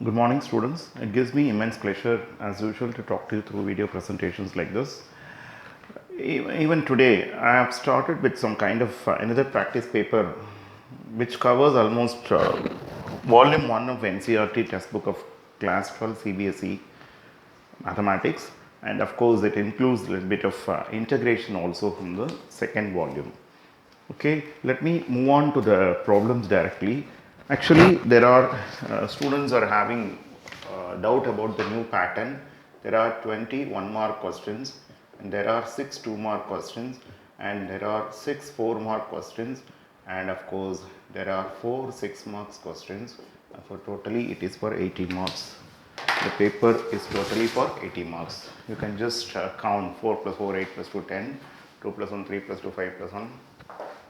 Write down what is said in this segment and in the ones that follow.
Good morning, students. It gives me immense pleasure, as usual, to talk to you through video presentations like this. Even today, I have started with some kind of another practice paper which covers almost volume 1 of NCERT textbook of class 12 Cbse mathematics, and of course it includes a little bit of integration also from the second volume. Okay, let me move on to the problems directly. Actually, there are students are having doubt about the new pattern. There are 20 1-mark questions, and there are 6 2-mark questions, and there are 6 4-mark questions, and of course there are 4 6-mark questions. For totally it is for 80 marks. The paper is totally for 80 marks. You can just count 4 plus 4, 8 plus 2, 10, 2 plus 1, 3 plus 2, 5 plus 1,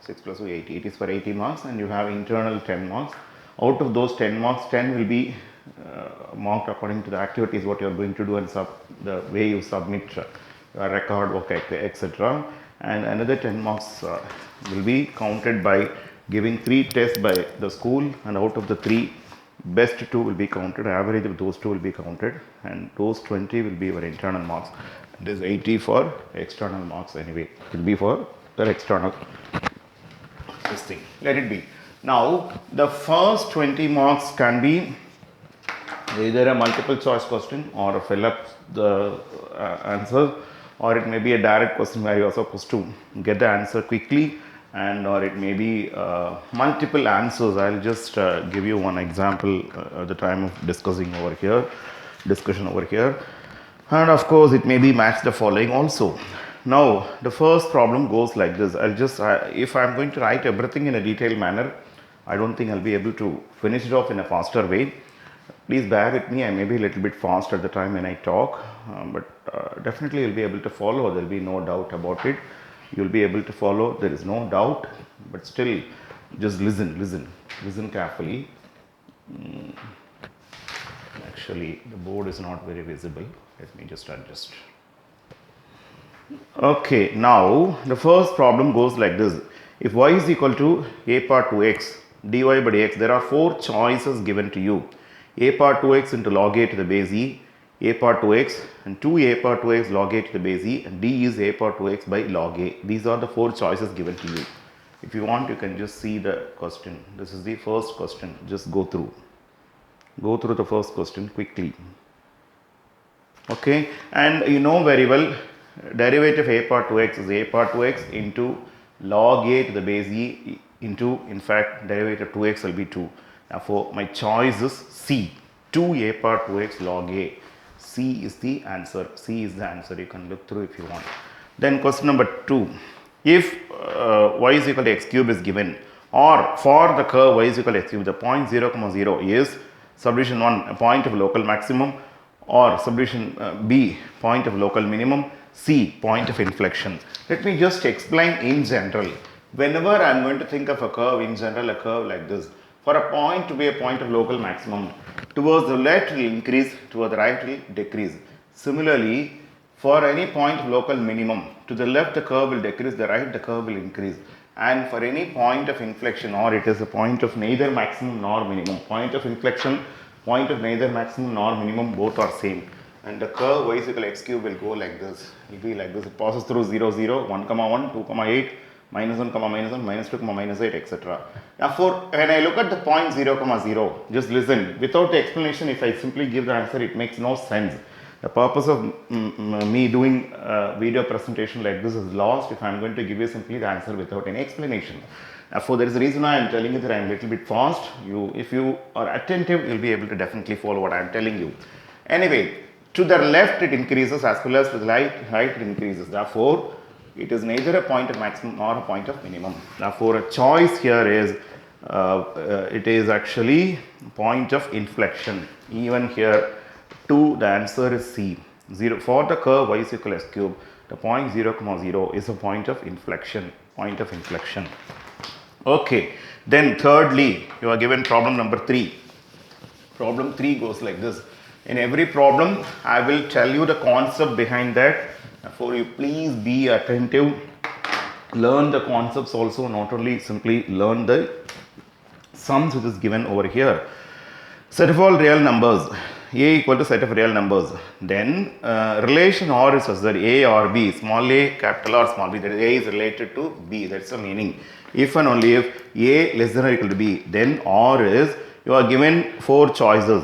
6 plus 2, 80. It is for 80 marks, and you have internal 10 marks. Out of those 10 marks, 10 will be marked according to the activities what you are going to do and the way you submit your record work, etc. And another 10 marks will be counted by giving 3 tests by the school, and out of the 3, best 2 will be counted, average of those 2 will be counted, and those 20 will be your internal marks. It is 80 for external marks anyway. It will be for the external this thing. Let it be. Now, the first 20 marks can be either a multiple choice question or a fill up the answer, or it may be a direct question where you are supposed to get the answer quickly, and or it may be multiple answers. I'll just give you one example at the time of discussion over here, and of course it may be match the following also. Now the first problem goes like this. I'll just if I'm going to write everything in a detailed manner, I don't think I'll be able to finish it off in a faster way. Please bear with me. I may be a little bit fast at the time when I talk, but definitely you'll be able to follow. There'll be no doubt about it. You'll be able to follow. There is no doubt, but still just listen carefully. Actually, the board is not very visible. Let me just adjust. Okay, now the first problem goes like this. If y is equal to a power 2x dy by dx, there are 4 choices given to you. A power 2x into log a to the base e, a power 2x, and 2a power 2x log a to the base e, and d is a power 2x by log a. These are the 4 choices given to you. If you want, you can just see the question. This is the first question. Just go through the first question quickly. Okay, and you know very well, derivative a power 2x is a power 2x into log a to the base e into, in fact, derivative 2x will be 2. Therefore, my choice is C, 2a power 2x log a. C is the answer. C is the answer. You can look through if you want. Then question number 2. If y is equal to x cube is given, or for the curve y is equal to x cube, the point 0, 0 is subdivision 1, a point of local maximum, or subdivision B, point of local minimum, C, point of inflection. Let me just explain in general. Whenever I am going to think of a curve in general, a curve like this, for a point to be a point of local maximum, towards the left it will increase, towards the right it will decrease. Similarly, for any point of local minimum, to the left the curve will decrease, the right the curve will increase. And for any point of inflection, or it is a point of neither maximum nor minimum, point of inflection, point of neither maximum nor minimum, both are same. And the curve y is equal to x cube will go like this. It will be like this. It passes through 0, 0, 1, 1, 2, 8, minus 1, minus 1, minus 2, minus 8, etc. Therefore, when I look at the point 0, 0, just listen. Without the explanation, if I simply give the answer, it makes no sense. The purpose of me doing a video presentation like this is lost if I am going to give you simply the answer without any explanation. Therefore, there is a reason I am telling you that I am a little bit fast. If you are attentive, you will be able to definitely follow what I am telling you. Anyway, to the left it increases, as well as to the right it increases. Therefore, it is neither a point of maximum nor a point of minimum. Therefore, a choice here is it is actually point of inflection. Even here, 2, the answer is C. 0 for the curve y is equal to x cube. The point 0, 0 is a point of inflection. Okay. Then thirdly, you are given problem number 3. Problem 3 goes like this. In every problem, I will tell you the concept behind that. Therefore, you please be attentive. Learn the concepts also, not only simply learn the sums which is given over here. Set of all real numbers, a equal to set of real numbers, then relation R is such that a or b, small a, capital R, small b, that a is related to b. That's the meaning. If and only if a less than or equal to b, then R is, you are given 4 choices: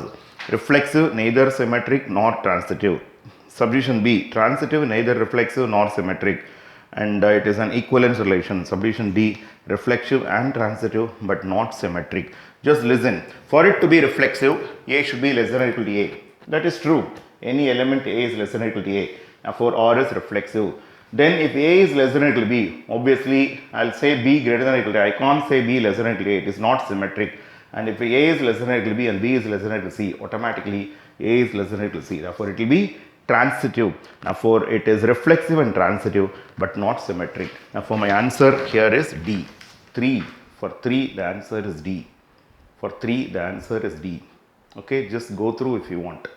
reflexive, neither symmetric nor transitive. Subdivision B, transitive, neither reflexive nor symmetric, and it is an equivalence relation. Subdivision D, reflexive and transitive but not symmetric. Just listen. For it to be reflexive, A should be less than or equal to A. That is true. Any element A is less than or equal to A. Therefore, R is reflexive. Then if A is less than or equal to B, obviously I'll say B greater than or equal to A. I can't say B less than or equal to A. It is not symmetric. And if A is less than or equal to B and B is less than or equal to C, automatically A is less than or equal to C. Therefore, it will be transitive. Therefore, it is reflexive and transitive but not symmetric. Therefore, my answer here is D. 3. For 3, the answer is D. For 3, the answer is D. Okay, just go through if you want.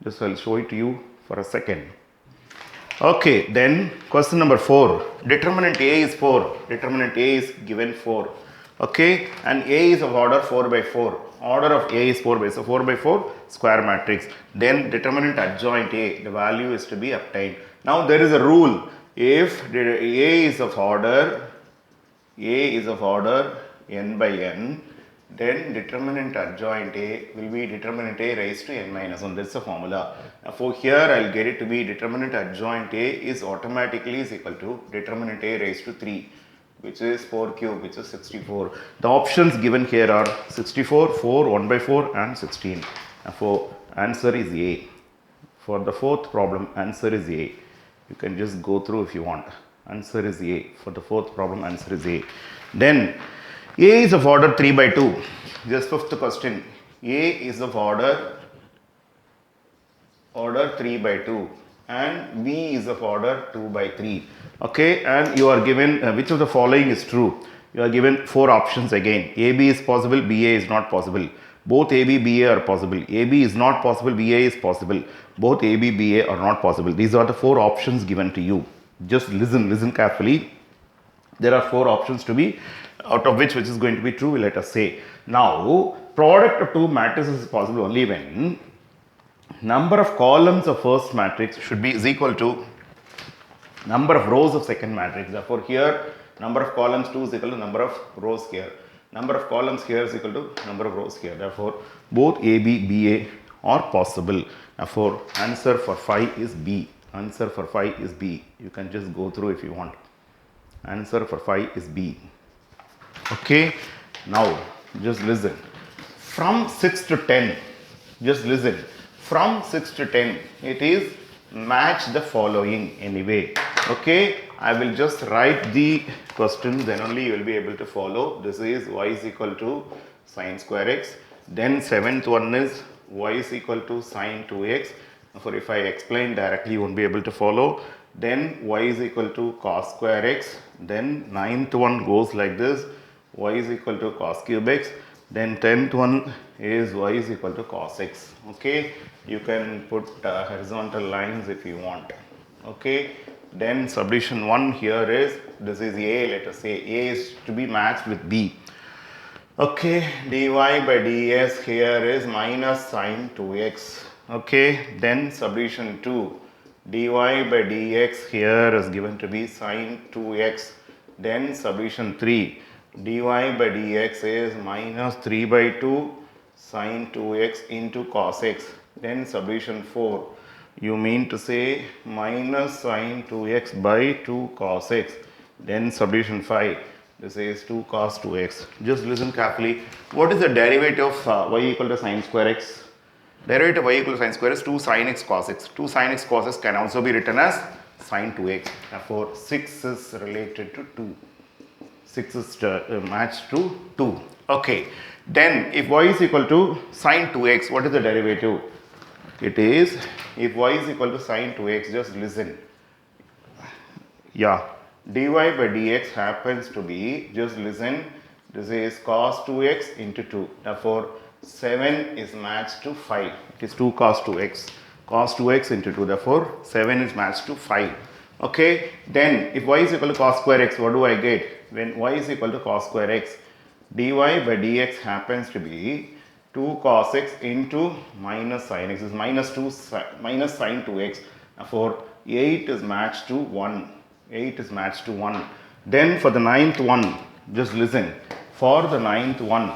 Just I'll show it to you for a second. Okay, then question number 4. Determinant A is 4. Determinant A is given 4. Okay, and A is of order 4 by 4. Order of A is 4 by 4. So 4 by 4 square matrix. Then determinant adjoint A, the value is to be obtained. Now there is a rule. If A is of order n by n, then determinant adjoint A will be determinant A raised to n minus 1. That's the formula. For here I'll get it to be determinant adjoint A is automatically is equal to determinant A raised to 3, which is 4 cube, which is 64. The options given here are 64, 4, 1 by 4 and 16. Therefore, answer is A. For the 4th problem, answer is A. You can just go through if you want. Answer is A. For the 4th problem, answer is A. Then A is of order 3 by 2. Just 5th question. A is of order 3 by 2 and B is of order 2 by 3. Okay, and you are given which of the following is true? You are given 4 options again. AB is possible, BA is not possible. Both AB, BA are possible. AB is not possible, BA is possible. Both AB, BA are not possible. These are the 4 options given to you. Just listen carefully. There are 4 options to be, out of which is going to be true, let us say. Now, product of 2 matrices is possible only when number of columns of first matrix should be is equal to number of rows of second matrix. Therefore, here number of columns 2 is equal to number of rows here. Number of columns here is equal to number of rows here. Therefore, both AB, BA are possible. Therefore, answer for 5 is B. Answer for 5 is B. You can just go through if you want. Answer for 5 is B. Okay, now just listen. From 6 to 10, just listen. From 6 to 10, it is match the following anyway. Okay, I will just write the question, then only you will be able to follow. This is y is equal to sine square x. Then 7th one is y is equal to sine 2x. For if I explain directly, you won't be able to follow. Then y is equal to cos square x. Then 9th one goes like this, y is equal to cos cube x. Then 10th one is y is equal to cos x. Okay, you can put horizontal lines if you want. Okay, then subdivision 1 here is, this is A, let us say A is to be matched with B. Okay, dy by dx here is minus sine 2x. Okay, then subdivision 2, dy by dx here is given to be sine 2x. Then subdivision 3, dy by dx is minus 3 by 2 sine 2x into cos x. Then subdivision 4, you mean to say minus sine 2x by 2 cos x. Then subdivision 5, this is 2 cos 2x. Just listen carefully. What is the derivative of y equal to sine square x? Derivative of y equal to sine square is 2 sin x cos x. 2 sin x cos x can also be written as sine 2x. Therefore, 6 is related to 2. 6 is matched to 2. Okay. Then, if y is equal to sine 2x, what is the derivative? It is, if y is equal to sine 2x, just listen. Yeah, dy by dx happens to be, just listen, this is cos 2x into 2. Therefore, 7 is matched to 5. It is 2 cos 2x. Cos 2x into 2. Therefore, 7 is matched to 5. Okay. Then, if y is equal to cos square x, what do I get? When y is equal to cos square x, dy by dx happens to be 2 cos x into minus sin x is minus sin 2x. Therefore, 8 is matched to 1. 8 is matched to 1. Then for the ninth one, just listen. For the ninth one,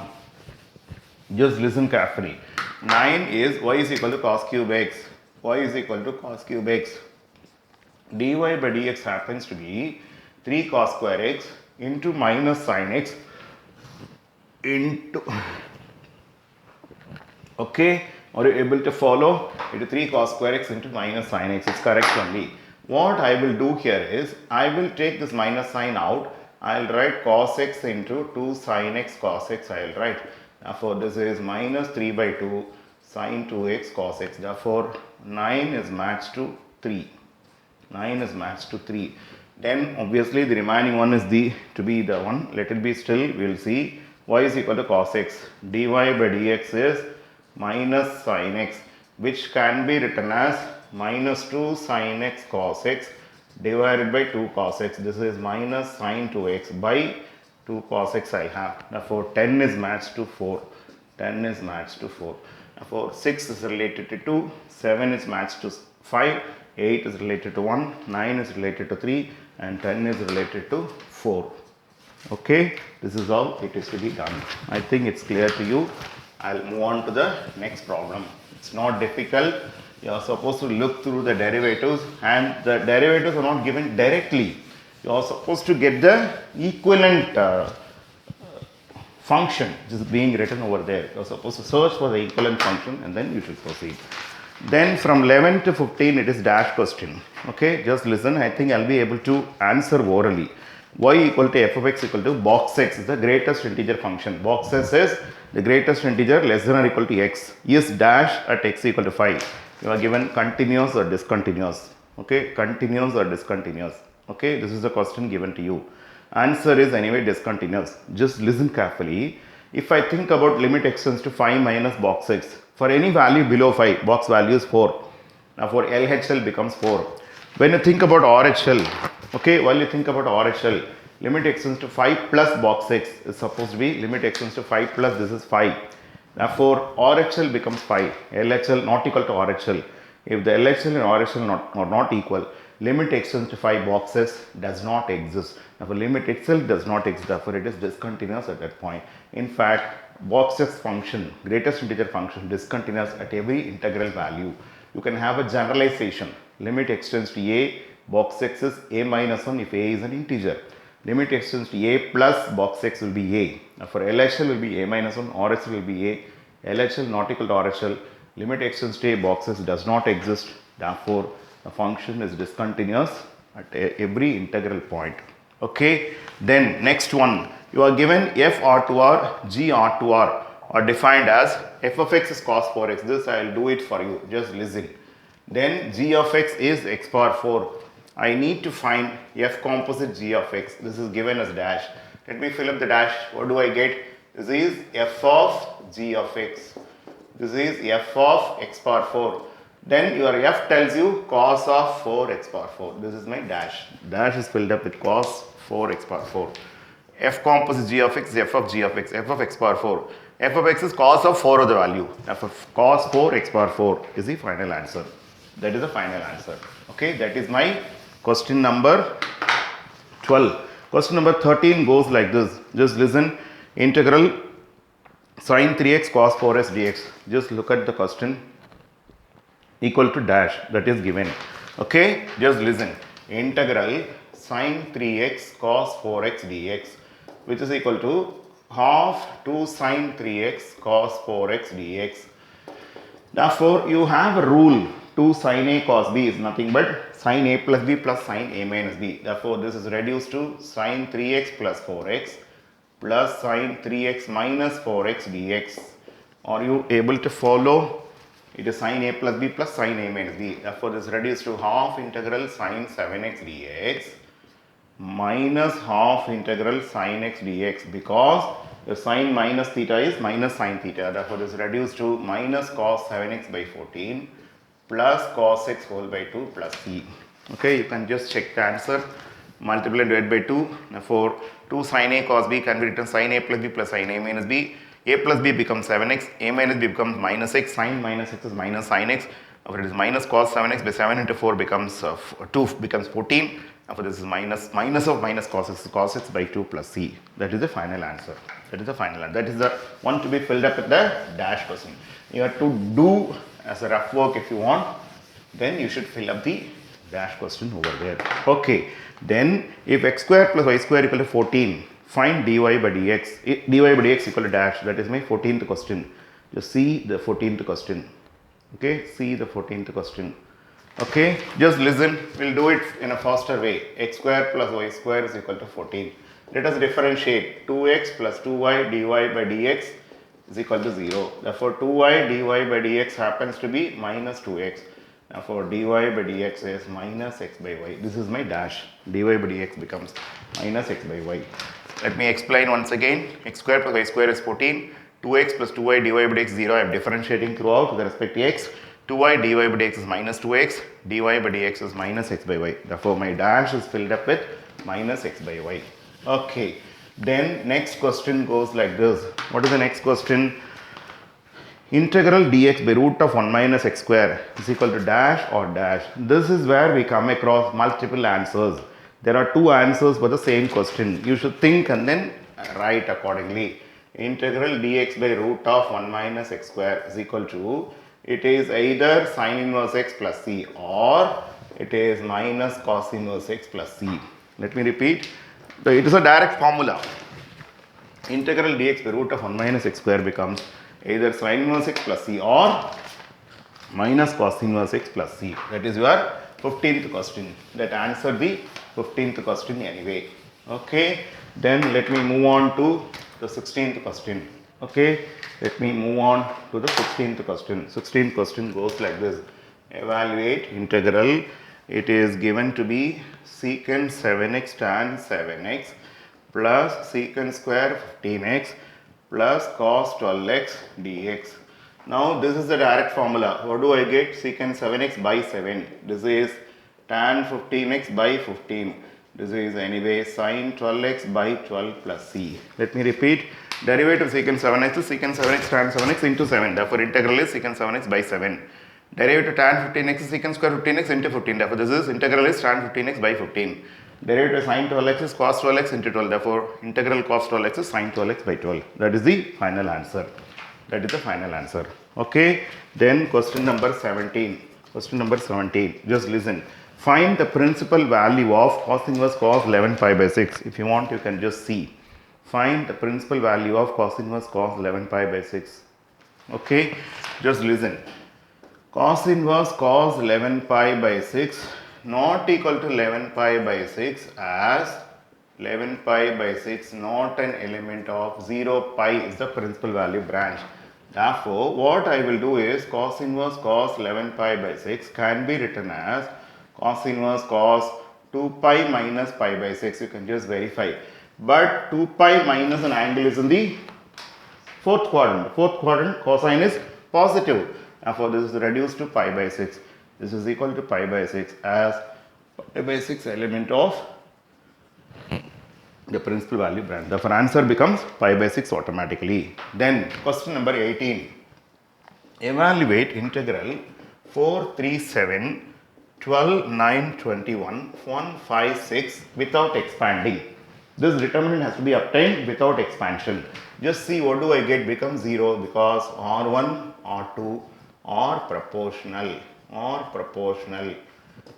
just listen carefully. 9 is y is equal to cos cube x. Y is equal to cos cube x. dy by dx happens to be 3 cos square x into minus sin x into, okay, are you able to follow? It is 3 cos square x into minus sin x. It's correct only. What I will do here is, I will take this minus sign out. I will write cos x into 2 sin x cos x. I will write. Therefore, this is minus 3 by 2 sin 2x cos x. Therefore, 9 is matched to 3. 9 is matched to 3. Then obviously the remaining one is to be the one. Let it be still. We will see y is equal to cos x. dy by dx is minus sin x, which can be written as minus 2 sin x cos x divided by 2 cos x. This is minus sin 2x by 2 cos x I have. Therefore, 10 is matched to 4. 10 is matched to 4. Therefore, 6 is related to 2, 7 is matched to 5, 8 is related to 1, 9 is related to 3, and 10 is related to 4. Okay, this is how it is to be done. I think it's clear to you. I'll move on to the next problem. It's not difficult. You are supposed to look through the derivatives, and the derivatives are not given directly. You are supposed to get the equivalent function which is being written over there. You are supposed to search for the equivalent function and then you should proceed. Then from 11 to 15 it is dash question. Okay, just listen. I think I'll be able to answer orally. Y equal to f of x equal to box x is the greatest integer function. Box x is the greatest integer less than or equal to x. Is dash at x equal to 5. You are given continuous or discontinuous. Okay, continuous or discontinuous. Okay, this is the question given to you. Answer is anyway discontinuous. Just listen carefully. If I think about limit x tends to 5 minus box x, for any value below 5, box value is 4. Now for LHL becomes 4. When you think about RHL, okay, while you think about RHL, limit x tends to 5 plus box x is supposed to be limit x tends to 5 plus this is 5. Therefore, RHL becomes 5, LHL not equal to RHL. If the LHL and RHL are not equal, limit x tends to 5 boxes does not exist. Therefore, limit itself does not exist. Therefore, it is discontinuous at that point. In fact, box x function, greatest integer function, discontinuous at every integral value. You can have a generalization. Limit x tends to a, box x is a minus 1 if a is an integer. Limit x tends to a plus box x will be a. Therefore, LHL will be a minus 1, RHL will be a. LHL not equal to RHL. Limit x tends to a, box x does not exist. Therefore, the function is discontinuous at every integral point. Okay. Then next one, you are given f r to r, g r to r are defined as f of x is cos 4x. This I will do it for you. Just listen. Then g of x is x power 4. I need to find f composite g of x. This is given as dash. Let me fill up the dash. What do I get? This is f of g of x. This is f of x power 4. Then your f tells you cos of 4x power 4. This is my dash. Dash is filled up with cos 4x power 4. F composite g of x is f of g of x. F of x power 4. F of x is cos of 4 of the value. F of cos 4x power 4 is the final answer. That is the final answer. Okay, that is my question number 12. Question number 13 goes like this. Just listen. Integral sin 3x cos 4s dx. Just look at the question. Equal to dash, that is given. Okay, just listen. Integral sin 3x cos 4x dx, which is equal to half 2 sin 3x cos 4x dx. Therefore, you have a rule 2 sin a cos b is nothing but sin a plus b plus sin a minus b. Therefore, this is reduced to sin 3x plus 4x plus sin 3x minus 4x dx. Are you able to follow? It is sin a plus b plus sin a minus b. Therefore, this is reduced to half integral sin 7x dx minus half integral sin x dx, because the sin minus theta is minus sin theta. Therefore, this is reduced to minus cos 7x by 14 plus cos x whole by 2 plus c. Okay, you can just check the answer. Multiply and divide by 2. Therefore, 2 sin a cos b can be written sin a plus b plus sin a minus b. A plus b becomes 7x, a minus b becomes minus x, sine minus x is minus sine x. Therefore, it is minus cos 7x by 7 into 4 becomes 2 becomes 14. Therefore, this is minus of minus cos x by 2 plus c. That is the final answer. That is the final answer. That is the one to be filled up with the dash question. You have to do as a rough work if you want. Then you should fill up the dash question over there. Okay. Then if x square plus y square equal to 14, find dy by dx. Dy by dx equal to dash. That is my 14th question. Just see the 14th question. Okay. See the 14th question. Okay. Just listen. We'll do it in a faster way. X square plus y square is equal to 14. Let us differentiate. 2x plus 2y dy by dx is equal to 0. Therefore, 2y dy by dx happens to be minus 2x. Therefore, dy by dx is minus x by y. This is my dash. Dy by dx becomes minus x by y. Let me explain once again. X square plus y square is 14. 2x plus 2y dy by dx 0. I am differentiating throughout with respect to x. 2y dy by dx is minus 2x. dy by dx is minus x by y. Therefore, my dash is filled up with minus x by y. Okay. Then next question goes like this. What is the next question? Integral dx by root of 1 minus x square is equal to dash or dash. This is where we come across multiple answers. There are two answers for the same question. You should think and then write accordingly. Integral dx by root of 1 minus x square is equal to, it is either sine inverse x plus c or it is minus cos inverse x plus c. Let me repeat. It is a direct formula. Integral dx by root of 1 minus x square becomes either sine inverse x plus c or minus cos inverse x plus c. That is your 15th question. That answered the 15th question anyway. Okay. Then let me move on to the 16th question. Okay. Let me move on to the 16th question. 16th question goes like this. Evaluate integral. It is given to be secant 7x tan 7x plus secant square 15x plus cos 12x dx. Now this is the direct formula. What do I get? Secant 7x by 7. This is tan 15x by 15. This is anyway sin 12x by 12 plus c. Let me repeat. Derivative of secant 7x is secant 7x tan 7x into 7. Therefore, integral is secant 7x by 7. Derivative tan 15x is secant square 15x into 15. Therefore, this is integral is tan 15x by 15. Derivative sin 12x is cos 12x into 12. Therefore, integral cos 12x is sin 12x by 12. That is the final answer. That is the final answer. Okay. Then question number 17. Question number 17. Just listen. Find the principal value of cos inverse cos 11 pi by 6. If you want, you can just see. Find the principal value of cos inverse cos 11 pi by 6. Okay. Just listen. Cos inverse cos 11 pi by 6 not equal to 11 pi by 6 as 11 pi by 6 not an element of 0 pi is the principal value branch. Therefore, what I will do is cos inverse cos 11 pi by 6 can be written as cos inverse cos 2 pi minus pi by 6. You can just verify. But 2 pi minus an angle is in the fourth quadrant. Fourth quadrant cosine is positive. Therefore, this is reduced to pi by 6. This is equal to pi by 6 as pi by 6 element of the principal value branch. Therefore, answer becomes pi by 6 automatically. Then question number 18. Evaluate integral 437 12 9 21 156 without expanding. This determinant has to be obtained without expansion. Just see what do I get becomes 0 because R1, R2 are proportional.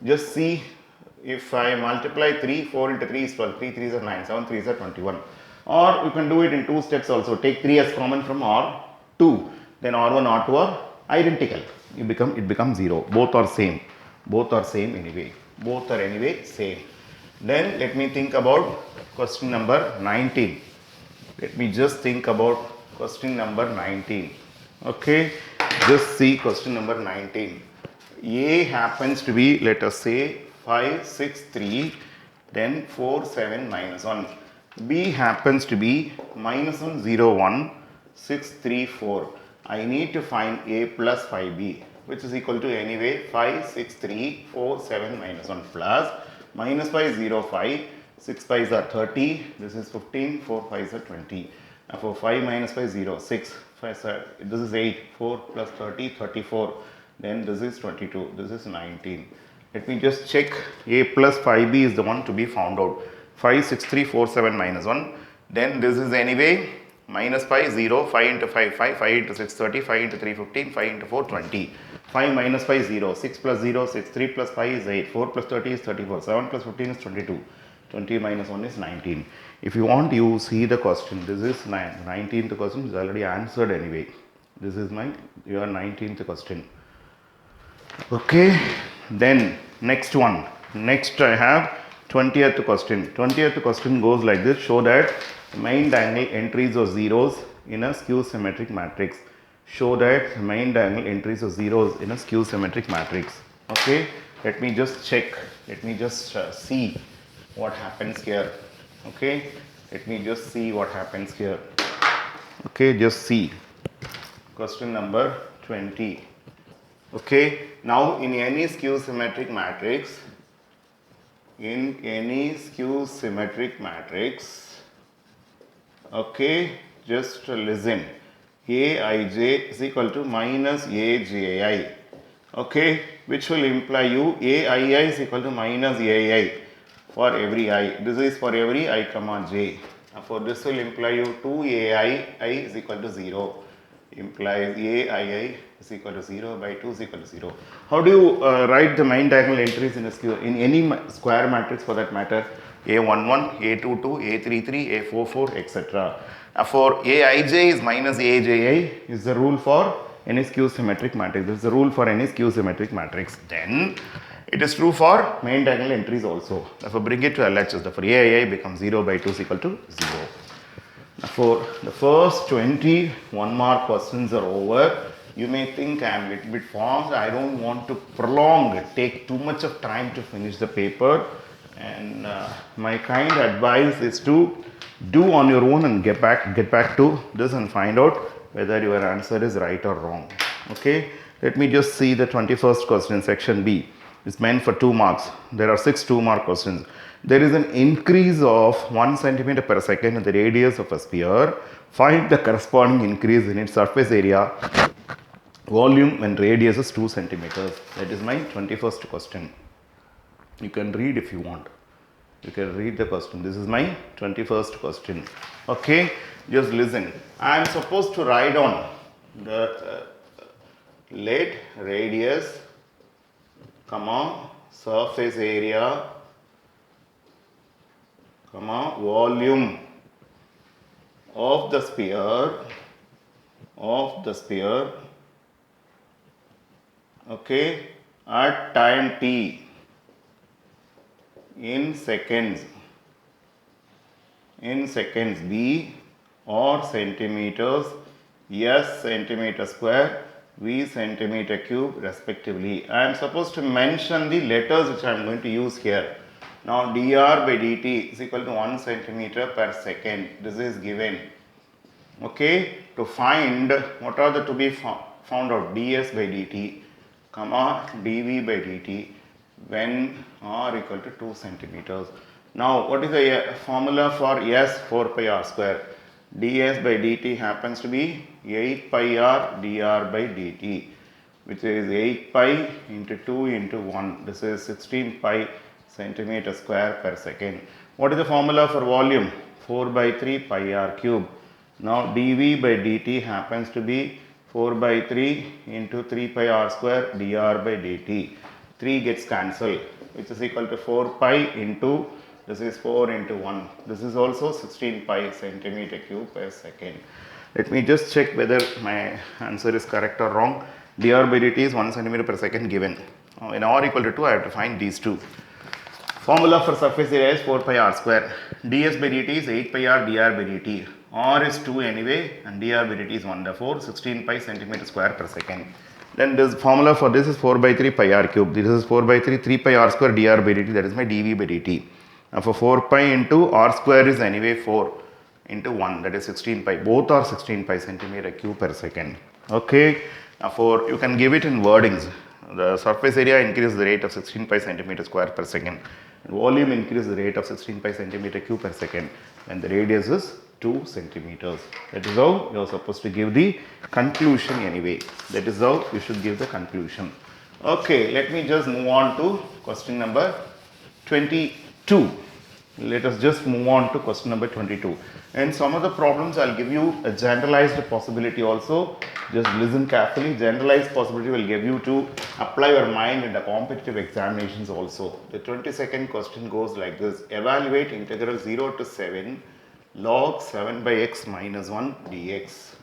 Just see if I multiply 3, 4 into 3 is 12, 3 3s are 9, 7 3s are 21. Or you can do it in two steps also. Take 3 as common from R2. Then R1, R2 are identical. It becomes 0. Both are same. Both are same anyway. Both are anyway same. Then let me think about question number 19. Let me just think about question number 19. Okay. Just see question number 19. A happens to be, let us say, 5, 6, 3, then 4, 7, minus 1. B happens to be minus 1, 0, 1, 6, 3, 4. I need to find A plus 5B, which is equal to anyway 5, 6, 3, 4, 7, minus 1 plus minus 5, 0, 5, 6 5s are 30, this is 15, 4 5s are 20. For 5 minus 5, 0, 6, 5, 7, this is 8, 4 plus 30, 34, then this is 22, this is 19. Let me just check. A plus 5b is the one to be found out. 5, 6, 3, 4, 7 minus 1. Then this is anyway minus 5, 0, 5 into 5, 5, 5 into 6, 30, 5 into 3, 15, 5 into 4, 20. 5 minus 5, 0, 6 plus 0, 6, 3 plus 5 is 8, 4 plus 30 is 34, 7 plus 15 is 22, 20 minus 1 is 19. If you want, you see the question. This is 19th question is already answered anyway. This is your 19th question. Okay, then next one. Next I have 20th question. 20th question goes like this. Show that main diagonal entries of zeros in a skew symmetric matrix. Show that main diagonal entries of zeros in a skew symmetric matrix. Okay, let me just check. Let me just see what happens here. Okay, let me just see what happens here. Okay, just see. Question number 20. Okay, now in any skew symmetric matrix, okay, just listen. Aij is equal to minus Aji. Okay, which will imply you Aii is equal to minus Ai for every I. This is for every I comma j. For this will imply you 2ai I is equal to 0. Implies aii is equal to 0 by 2 is equal to 0. How do you write the main diagonal entries in a skew, in any square matrix for that matter? A11, A22, A33, A44, etc. For Aij is minus Aji is the rule for any skew symmetric matrix. This is the rule for any skew symmetric matrix. Then it is true for main diagonal entries also. Therefore, bring it to LHS. Therefore, Aii becomes 0 by 2 is equal to 0. For the first 21 mark questions are over. You may think I am a little bit fast. I don't want to prolong, take too much of time to finish the paper. And my kind advice is to do on your own and get back to this and find out whether your answer is right or wrong. Okay. Let me just see the 21st question, section B. It's meant for 2 marks. There are 6 2-mark questions. There is an increase of 1 centimeter per second in the radius of a sphere. Find the corresponding increase in its surface area, volume when radius is 2 centimeters. That is my 21st question. You can read if you want. You can read the question. This is my 21st question. Okay, just listen. I am supposed to write on the let radius, comma, surface area, comma, volume of the sphere, okay, at time t in seconds b or centimeters, s centimeter square, v centimeter cube respectively. I am supposed to mention the letters which I am going to use here. Now dr by dt is equal to 1 centimeter per second. This is given. Okay, to find what are the to be found out, ds by dt, comma, dv by dt when r equal to 2 centimeters. Now what is the formula for s 4 pi r square? ds by dt happens to be 8 pi r dr by dt, which is 8 pi into 2 into 1. This is 16 pi centimeter square per second. What is the formula for volume? 4 by 3 pi r cube. Now dv by dt happens to be 4 by 3 into 3 pi r square dr by dt. 3 gets cancelled, which is equal to 4 pi into, this is 4 into 1. This is also 16 pi centimeter cube per second. Let me just check whether my answer is correct or wrong. dr by dt is 1 centimeter per second given. In r equal to 2, I have to find these two. Formula for surface area is 4 pi r square. ds by dt is 8 pi r dr by dt. R is 2 anyway and dr by dt is 1. Therefore, 16 pi centimeter square per second. Then this formula for this is 4 by 3 pi r cube. This is 4 by 3, 3 pi r square dr by dt. That is my dv by dt. Now for 4 pi into r square is anyway 4 into 1. That is 16 pi. Both are 16 pi centimeter cube per second. Okay. Now for, you can give it in wordings. The surface area increases the rate of 16 pi centimeter square per second. Volume increases the rate of 16 pi centimeter cube per second when the radius is 2 centimeters. That is how you are supposed to give the conclusion anyway. That is how you should give the conclusion. Okay, let me just move on to question number 22. Let us just move on to question number 22. And some of the problems I'll give you a generalized possibility also. Just listen carefully. Generalized possibility will give you to apply your mind in the competitive examinations also. The 22nd question goes like this. Evaluate integral 0 to 7 log 7 by x minus 1 dx.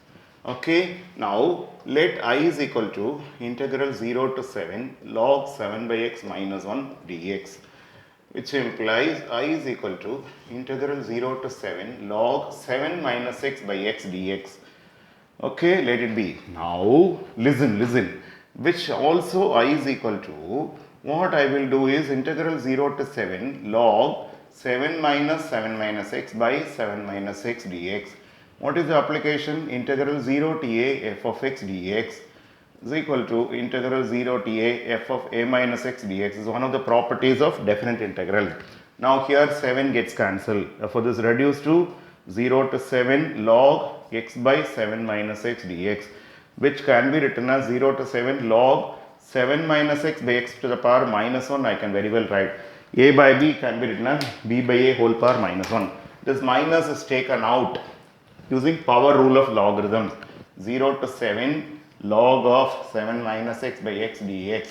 Okay, now let I is equal to integral 0 to 7 log 7 by x minus 1 dx, which implies I is equal to integral 0 to 7 log 7 minus x by x dx. Okay, let it be. Now listen, which also I is equal to, what I will do is integral 0 to 7 log 7 minus x by 7 minus x dx. What is the application? Integral 0 to a f of x dx is equal to integral 0 to a f of a minus x dx is one of the properties of definite integral. Now here 7 gets cancelled. Therefore this reduced to 0 to 7 log x by 7 minus x dx, which can be written as 0 to 7 log 7 minus x by x to the power minus 1. I can very well write a by b can be written as b by a whole power minus 1. This minus is taken out using power rule of logarithms. 0 to 7 log of 7 minus x by x dx.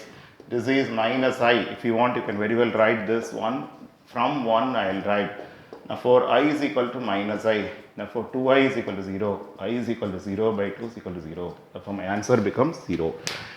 This is minus I. If you want, you can very well write this one. From 1 I will write. Now for I is equal to minus I. Therefore 2i is equal to 0. I is equal to 0 by 2 is equal to 0. Therefore my answer becomes 0.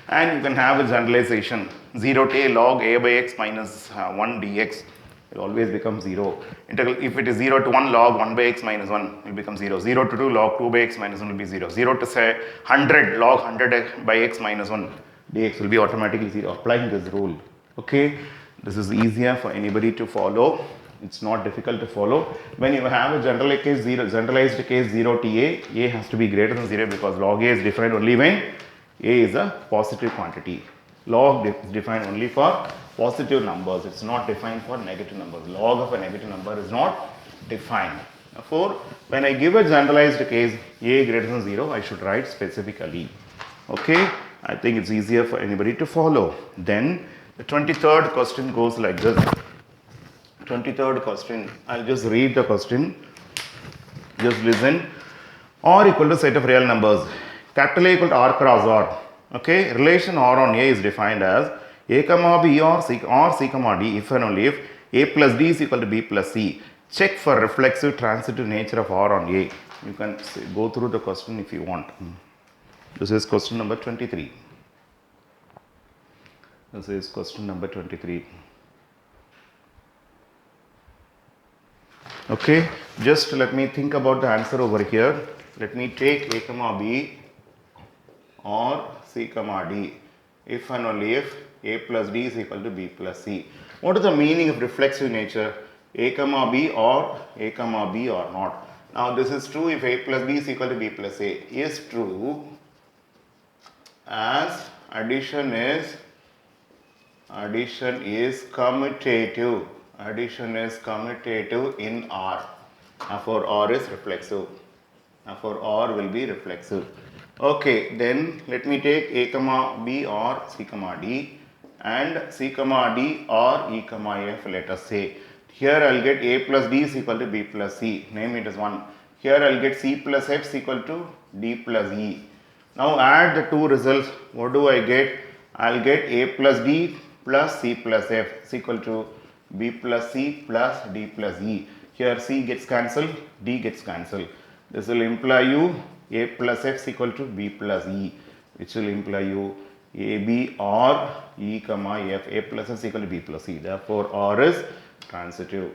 And you can have a generalization. 0 to a log a by x minus 1 dx. It always becomes 0. Integral, if it is 0 to 1 log 1 by x minus 1 will become 0. 0 to 2 log 2 by x minus 1 will be 0. 0 to say 100 log 100 by x minus 1 dx will be automatically 0. Applying this rule. Okay. This is easier for anybody to follow. It's not difficult to follow. When you have a generalized case 0 to a has to be greater than 0 because log a is defined only when a is a positive quantity. Log is defined only for positive numbers. It's not defined for negative numbers. Log of a negative number is not defined. Therefore, when I give a generalized case a greater than 0, I should write specifically. Okay, I think it's easier for anybody to follow. Then the 23rd question goes like this. 23rd question, I'll just read the question. Just listen. R equal to set of real numbers. Capital A equal to R cross R. Okay, relation R on A is defined as A comma B or C comma D if and only if A plus D is equal to B plus C. Check for reflexive transitive nature of R on A. You can go through the question if you want. This is question number 23. This is question number 23. Okay, just let me think about the answer over here. Let me take A comma B or C comma D if and only if A plus D is equal to B plus C. What is the meaning of reflexive nature? A comma B or not. Now this is true if A plus B is equal to B plus A. Is true as addition is commutative. Addition is commutative in R. Therefore R is reflexive. Therefore R will be reflexive. Okay, then let me take A comma B or C comma D and C comma D or E comma F, let us say. Here I will get A plus D is equal to B plus C, name it as 1. Here I will get C plus F is equal to D plus E. Now add the two results, what do I get? I will get A plus D plus C plus F is equal to B plus C plus D plus E. Here C gets cancelled, D gets cancelled. This will imply you A plus F is equal to B plus E, which will imply you AB or E comma F. A plus F is equal to B plus E. Therefore R is transitive.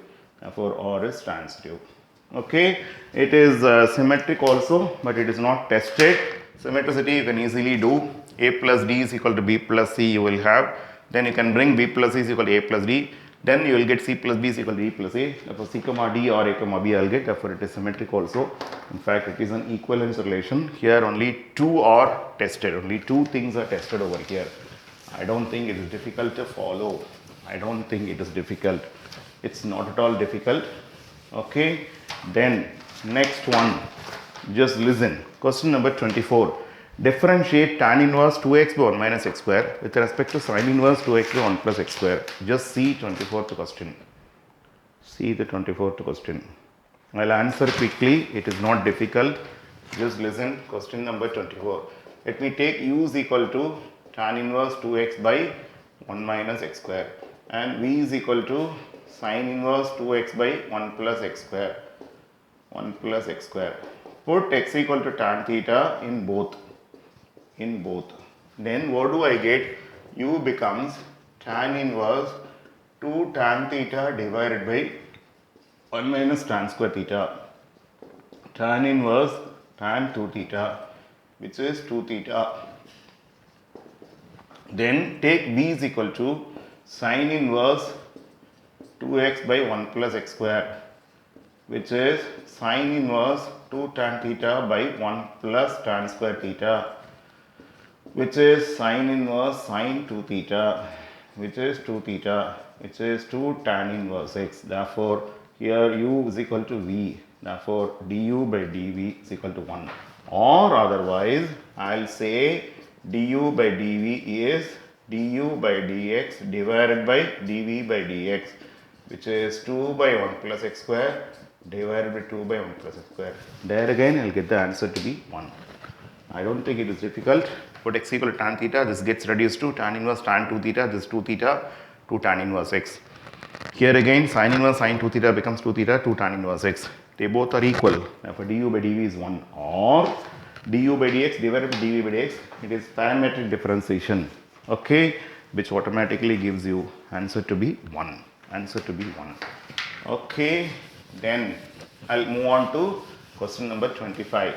Okay, it is symmetric also, but it is not tested. Symmetricity you can easily do. A plus D is equal to B plus C you will have. Then you can bring B plus C is equal to A plus D. Then you will get C plus B is equal to E plus A. Therefore C comma D or A comma B I will get. Therefore it is symmetric also. In fact it is an equivalence relation. Here only two are tested. Only two things are tested over here. I don't think it is difficult to follow. I don't think it is difficult. It's not at all difficult. Okay. Then Next one, just listen. Question number 24. Differentiate tan inverse 2x by 1 minus x square with respect to sin inverse 2x by 1 plus x square. Just see 24th question. See the 24th question. I'll answer quickly. It is not difficult. Just listen. Question number 24. Let me take u is equal to tan inverse 2x by 1 minus x square and v is equal to sin inverse 2x by 1 plus x square. 1 plus x square. Put x equal to tan theta in both. Then what do I get? U becomes tan inverse 2 tan theta divided by 1 minus tan square theta. Tan inverse tan 2 theta, which is 2 theta. Then take v is equal to sin inverse 2x by 1 plus x square, which is sin inverse 2 tan theta by 1 plus tan square theta, which is sin inverse sin 2 theta, which is 2 theta, which is 2 tan inverse x. Therefore, here u is equal to v. Therefore, du by dv is equal to 1. Or otherwise, I'll say du by dv is du by dx divided by dv by dx, which is 2 by 1 plus x square divided by 2 by 1 plus x square. There again, I'll get the answer to be 1. I don't think it is difficult. Put x equal to tan theta, this gets reduced to tan inverse tan 2 theta, this 2 theta, 2 tan inverse x. Here again, sin inverse sin 2 theta becomes 2 theta, 2 tan inverse x. They both are equal. Therefore, du by dv is 1. Or du by dx divided by dv by dx, it is parametric differentiation. Okay, which automatically gives you answer to be 1. Answer to be 1. Okay, then I'll move on to question number 25.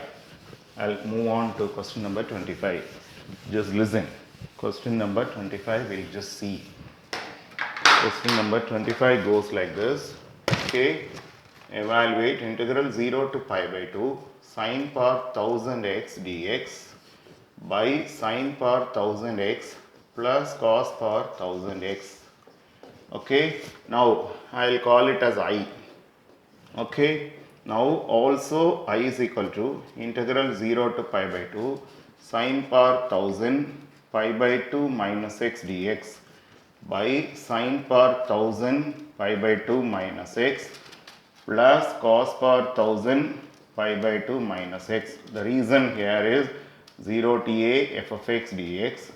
Just listen. Question number 25, we'll just see. Question number 25 goes like this. Okay, evaluate integral 0 to pi by 2 sin power 1000 x dx by sin power 1000 x plus cos power 1000 x. Okay, now I'll call it as I. Okay, now also I is equal to integral 0 to pi by 2 sin power 1000 pi by 2 minus x dx by sin power 1000 pi by 2 minus x plus cos power 1000 pi by 2 minus x. The reason here is 0 to a f of x dx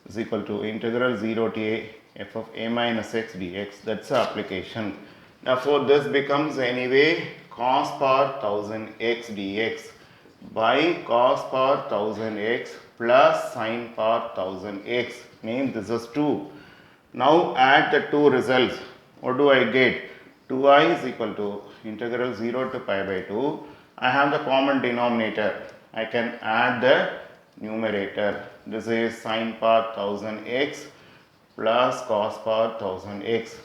is equal to integral 0 to a f of a minus x dx. That's the application. Therefore, this becomes anyway cos power 1000 x dx by cos power 1000 x plus sin power 1000 x. Means this is 2. Now add the two results. What do I get? 2i is equal to integral 0 to pi by 2. I have the common denominator. I can add the numerator. This is sin power 1000 x plus cos power 1000 x.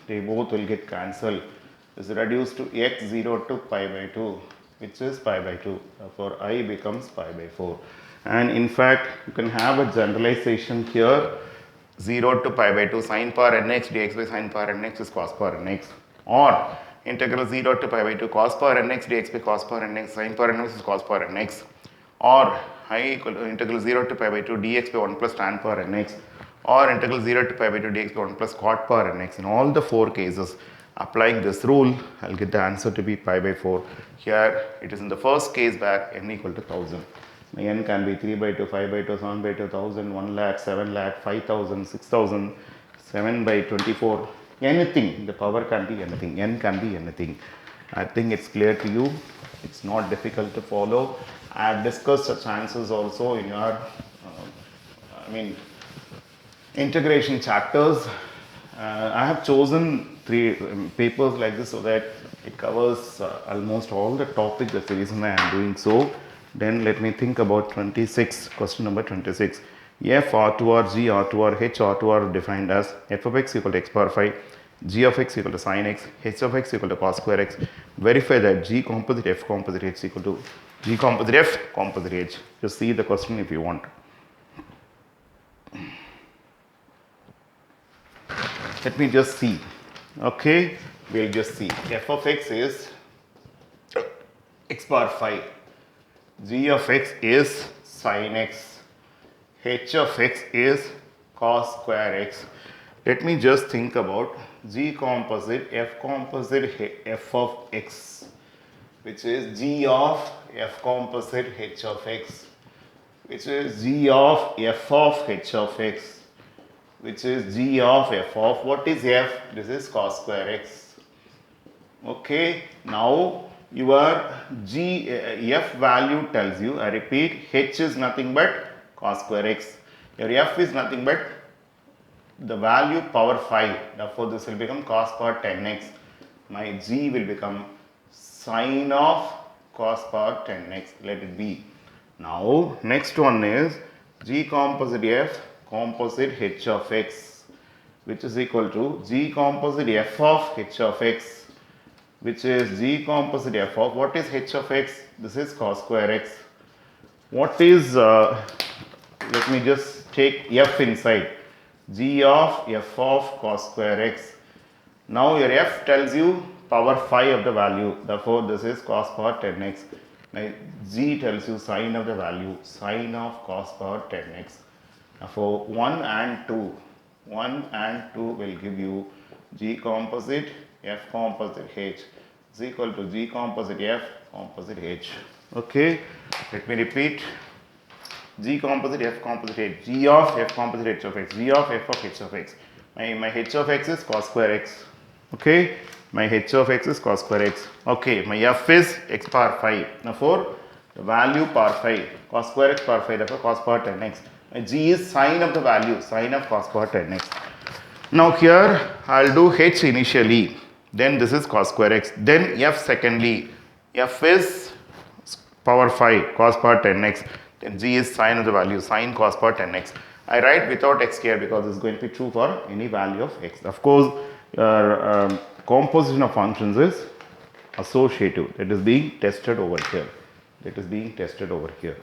They both will get cancelled. This is reduced to x 0 to pi by 2, which is pi by 2. Therefore, I becomes pi by 4. And in fact, you can have a generalization here. 0 to pi by 2 sin power nx dx by sin power nx is cos power nx, or integral 0 to pi by 2 cos power nx dx by cos power nx sin power nx is cos power nx, or I equal to integral 0 to pi by 2 dx by 1 plus tan power nx, or integral 0 to pi by 2 dx by 1 plus cot power nx. In all the 4 cases, applying this rule, I'll get the answer to be pi by 4. Here it is in the first case where n equal to 1000. N can be 3 by 2, 5 by 2, 7 by 2, 1000, 1 lakh, 7 lakh, 5000, 6000, 7 by 24, anything. The power can be anything, n can be anything. I think it's clear to you. It's not difficult to follow. I have discussed such answers also in your, integration chapters. I have chosen 3 papers like this so that it covers almost all the topics. That's the reason I am doing so. Then let me think about 26, question number 26. F R2R, G R2R, H R2R defined as f of x equal to x power 5, g of x equal to sin x, h of x equal to cos square x. Verify that g composite f composite h equal to g composite f composite h. Just see the question if you want. Let me just see. Okay, we'll just see. F of x is x bar 5. G of x is sin x. H of x is cos square x. Let me just think about G composite f composite f of x, which is G of f composite h of x, which is G of f of h of x, which is G of f of, what is f? This is cos square x. Okay, now your G f value tells you, I repeat, h is nothing but cos square x. Your f is nothing but the value power 5. Therefore, this will become cos power 10x. My G will become sin of cos power 10x. Let it be. Now, next one is G composite f composite h of x, which is equal to G composite f of h of x, which is G composite f of, what is h of x? This is cos square x. What is, let me just take f inside, G of f of cos square x. Now your f tells you power 5 of the value, therefore this is cos power 10x. Now G tells you sine of the value, sine of cos power 10x. Therefore 1 and 2 will give you G composite f composite h is equal to G composite f composite h. Okay, let me repeat. G composite f composite h, G of f composite h of x, G of f of h of x. My h of x is cos square x. Okay, my h of x is cos square x. Okay, my f is x power 5. Therefore, the value power 5, cos square x power 5, therefore cos power 10x. My G is sine of the value, sine of cos power 10x. Now here I will do h initially, then this is cos square x, then f secondly. F is power 5, cos power 10x. Then G is sine of the value, sine cos power 10x. I write without x here because this is going to be true for any value of x. Of course, your composition of functions is associative. That is being tested over here. That is being tested over here.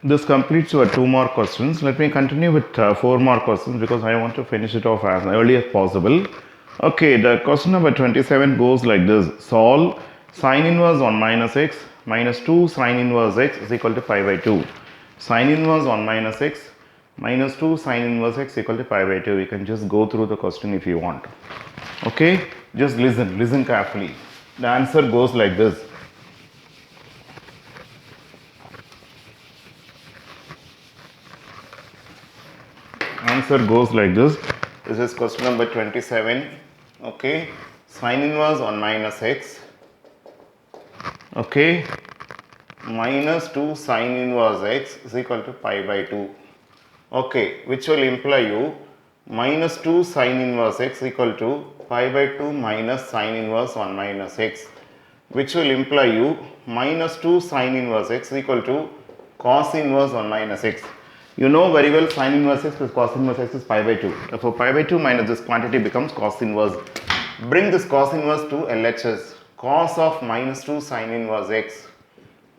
This completes your 2 more questions. Let me continue with 4 more questions because I want to finish it off as early as possible. Okay, the question number 27 goes like this. Solve sin inverse 1 minus x minus 2 sin inverse x is equal to pi by 2. Sin inverse 1 minus x minus 2 sin inverse x equal to pi by 2. You can just go through the question if you want. Okay, just listen carefully. The answer goes like this. Answer goes like this. This is question number 27. Okay, sin inverse 1 minus x. Okay, minus 2 sin inverse x is equal to pi by 2. Okay, which will imply you minus 2 sin inverse x equal to pi by 2 minus sin inverse 1 minus x, which will imply you minus 2 sin inverse x equal to cos inverse 1 minus x. You know very well sin inverse x plus cos inverse x is pi by 2. Therefore, pi by 2 minus this quantity becomes cos inverse. Bring this cos inverse to LHS. Cos of minus 2 sin inverse x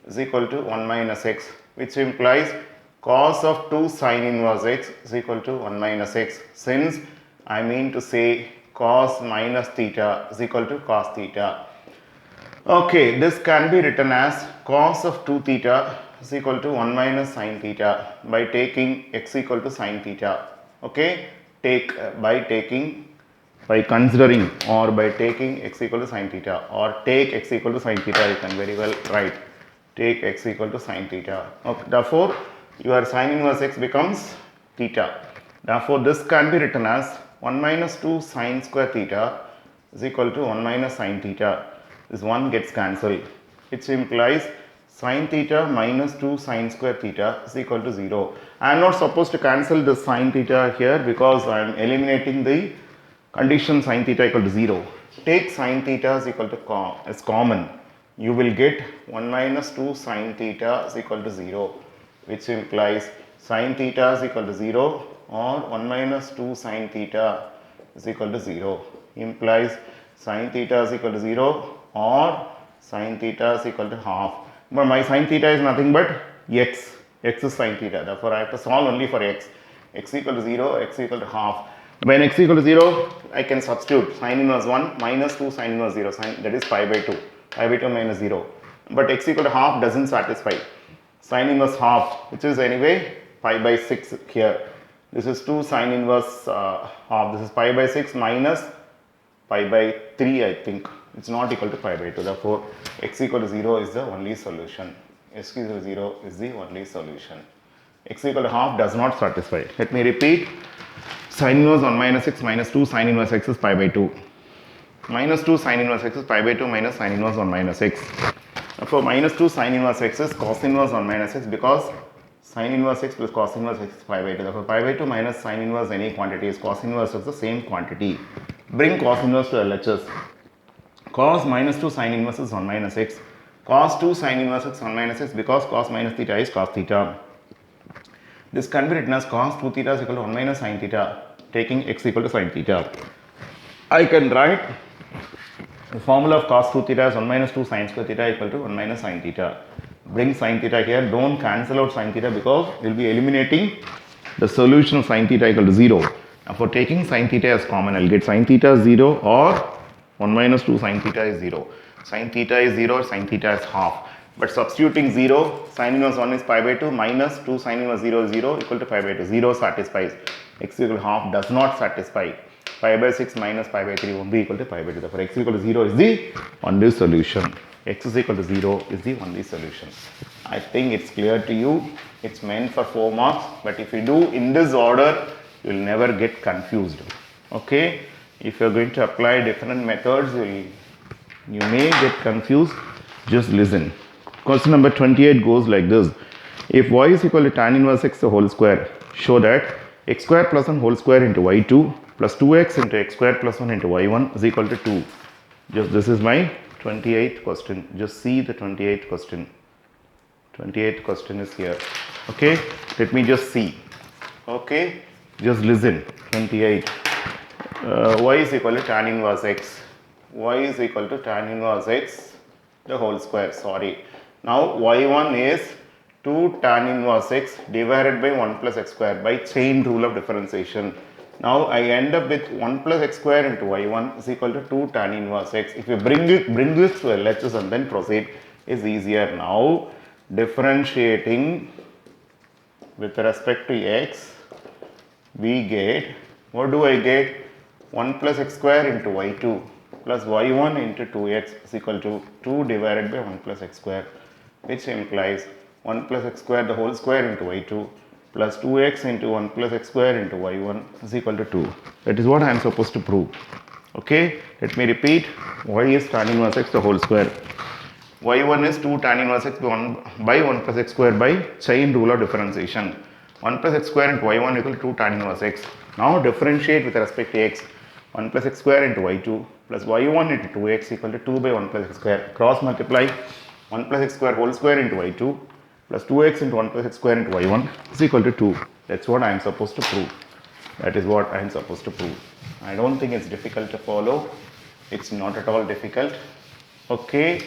is equal to 1 minus x, which implies cos of 2 sin inverse x is equal to 1 minus x. Since I mean to say cos minus theta is equal to cos theta. Okay, this can be written as cos of 2 theta is equal to 1 minus sin theta by taking x equal to sin theta. Okay, by considering or by taking x equal to sin theta, or take x equal to sin theta, you can very well write take x equal to sin theta. Okay, therefore, your sin inverse x becomes theta. Therefore, this can be written as 1 minus 2 sin square theta is equal to 1 minus sin theta. This 1 gets cancelled, which implies sin theta minus 2 sin square theta is equal to 0. I am not supposed to cancel the sin theta here because I am eliminating the condition sin theta equal to 0. Take sin theta is equal to as common. You will get 1 minus 2 sin theta is equal to 0, which implies sin theta is equal to 0 or 1 minus 2 sin theta is equal to 0. Implies sin theta is equal to 0 or sin theta is equal to half. But my sin theta is nothing but x. X is sin theta. Therefore, I have to solve only for x. X equal to 0, x equal to half. When x equal to 0, I can substitute sine inverse 1 minus 2 sine inverse 0, that is pi by 2, pi by 2 minus 0. But x equal to half doesn't satisfy. Sine inverse half, which is anyway pi by 6 here. This is 2 sine inverse half. This is pi by 6 minus pi by 3, I think. It's not equal to pi by 2. Therefore, x equal to 0 is the only solution. X equal to 0 is the only solution. X equal to half does not satisfy. Let me repeat. Sine inverse 1 minus x minus 2 sine inverse x is pi by 2. Minus 2 sine inverse x is pi by 2 minus sine inverse 1 minus x. Therefore, minus 2 sine inverse x is cos inverse 1 minus x, because sine inverse x plus cos inverse x is pi by 2. Therefore, pi by 2 minus sine inverse any quantity is cos inverse of the same quantity. Bring cos inverse to LHS. Cos minus 2 sine inverse is 1 minus x. Cos 2 sine inverse x 1 minus x, because cos minus theta is cos theta. This can be written as cos 2 theta is equal to 1 minus sin theta, taking x equal to sin theta. I can write the formula of cos 2 theta is 1 minus 2 sin square theta equal to 1 minus sin theta. Bring sin theta here. Don't cancel out sin theta, because we will be eliminating the solution of sin theta equal to 0. Now, for taking sin theta as common, I will get sin theta is 0 or 1 minus 2 sin theta is 0. Sin theta is 0, sin theta is half. But substituting 0, sin inverse 1 is pi by 2 minus 2 sin inverse 0 is 0 equal to pi by 2. 0 satisfies. X equal to half does not satisfy. Pi by 6 minus pi by 3 won't be equal to pi by 2. Therefore, x equal to 0 is the only solution. X is equal to 0 is the only solution. I think it's clear to you. It's meant for 4 marks. But if you do in this order, you will never get confused. Okay? If you are going to apply different methods, you may get confused. Just listen. Question number 28 goes like this. If y is equal to tan inverse x the whole square, show that x square plus 1 whole square into y2 plus 2x into x square plus 1 into y1 is equal to 2. Just this is my 28th question. Just see the 28th question. 28th question is here. Okay, let me just see. Okay, just listen. 28. Y is equal to tan inverse x. Y is equal to tan inverse x the whole square. Sorry. Now y1 is 2 tan inverse x divided by 1 plus x square by chain rule of differentiation. Now I end up with 1 plus x square into y1 is equal to 2 tan inverse x. If you bring this to LHS and then proceed, is easier. Now differentiating with respect to x, we get, what do I get? 1 plus x square into y2 plus y1 into 2x is equal to 2 divided by 1 plus x square, which implies 1 plus x square the whole square into y2 plus 2x into 1 plus x square into y1 is equal to 2. That is what I am supposed to prove. Okay, let me repeat. Y is tan inverse x the whole square. Y1 is 2 tan inverse x by 1 plus x square by chain rule of differentiation. 1 plus x square into y1 equal to 2 tan inverse x. Now differentiate with respect to x. 1 plus x square into y2 plus y1 into 2x equal to 2 by 1 plus x square. Cross multiply 1 plus x square whole square into y2 plus 2x into 1 plus x square into y1 is equal to 2. That's what I am supposed to prove. That is what I am supposed to prove. I don't think it's difficult to follow. It's not at all difficult. Okay.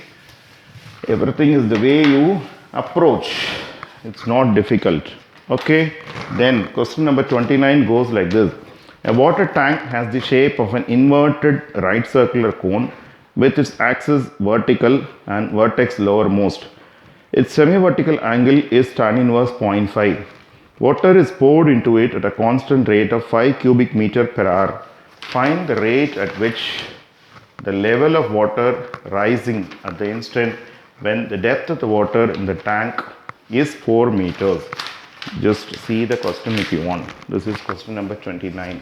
Everything is the way you approach. It's not difficult. Okay. Then question number 29 goes like this. A water tank has the shape of an inverted right circular cone with its axis vertical and vertex lowermost. Its semi-vertical angle is tan inverse 0.5. Water is poured into it at a constant rate of 5 cubic meter per hour. Find the rate at which the level of water rising at the instant when the depth of the water in the tank is 4 meters. Just see the question if you want. This is question number 29.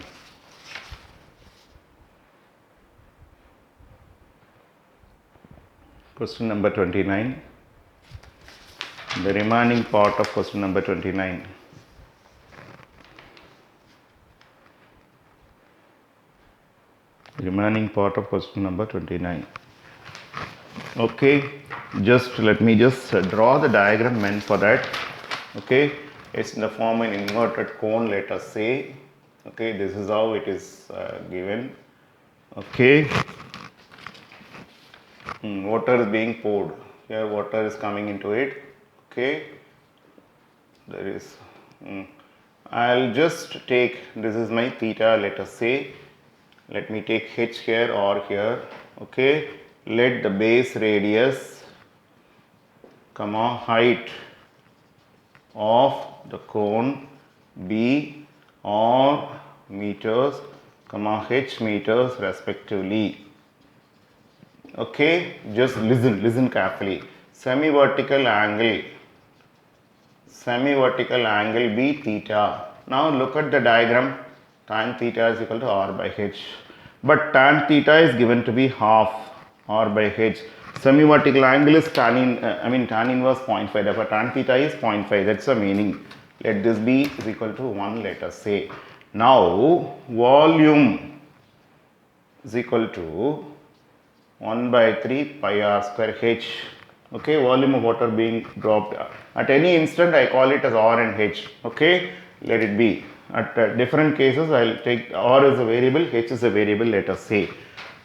Question number 29. The remaining part of question number 29. Remaining part of question number 29. Okay, just let me just draw the diagram meant for that. Okay, it's in the form of an inverted cone, let us say. Okay, this is how it is given. Okay, water is being poured. Here water is coming into it. Okay, there is I'll just take, this is my theta, let us say, let me take h here or here, okay. Let the base radius, comma, height of the cone be r meters, comma, h meters respectively. Okay, just listen carefully. Semi-vertical angle be theta. Now look at the diagram. Tan theta is equal to r by h. But tan theta is given to be half r by h. Semi-vertical angle is tan inverse 0.5. Therefore, tan theta is 0.5. That's the meaning. Let this be is equal to 1, let us say. Now, volume is equal to 1 by 3 pi r square h. Okay, volume of water being dropped. At any instant, I call it as r and h. Okay, let it be. At different cases, I will take r is a variable, h is a variable, let us say.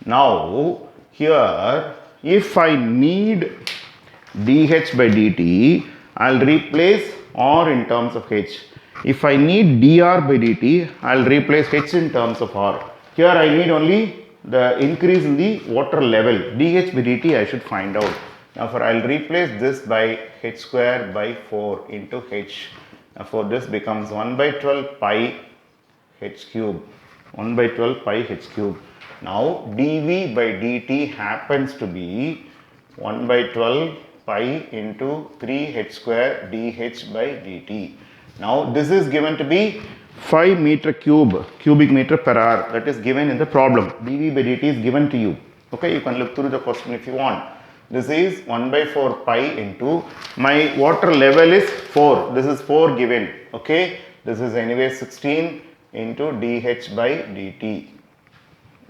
Now, here, if I need dh by dt, I will replace r in terms of h. If I need dr by dt, I will replace h in terms of r. Here I need only the increase in the water level. dh by dt I should find out. Therefore, I will replace this by h square by 4 into h. Therefore, this becomes 1 by 12 pi h cube. 1 by 12 pi h cube. Now, dv by dt happens to be 1 by 12 pi into 3h square dh by dt. Now, this is given to be 5 meter cubic meter per hour. That is given in the problem. dv by dt is given to you. Okay, you can look through the question if you want. This is 1 by 4 pi into, my water level is 4. This is 4 given. Okay, this is anyway 16 into dh by dt.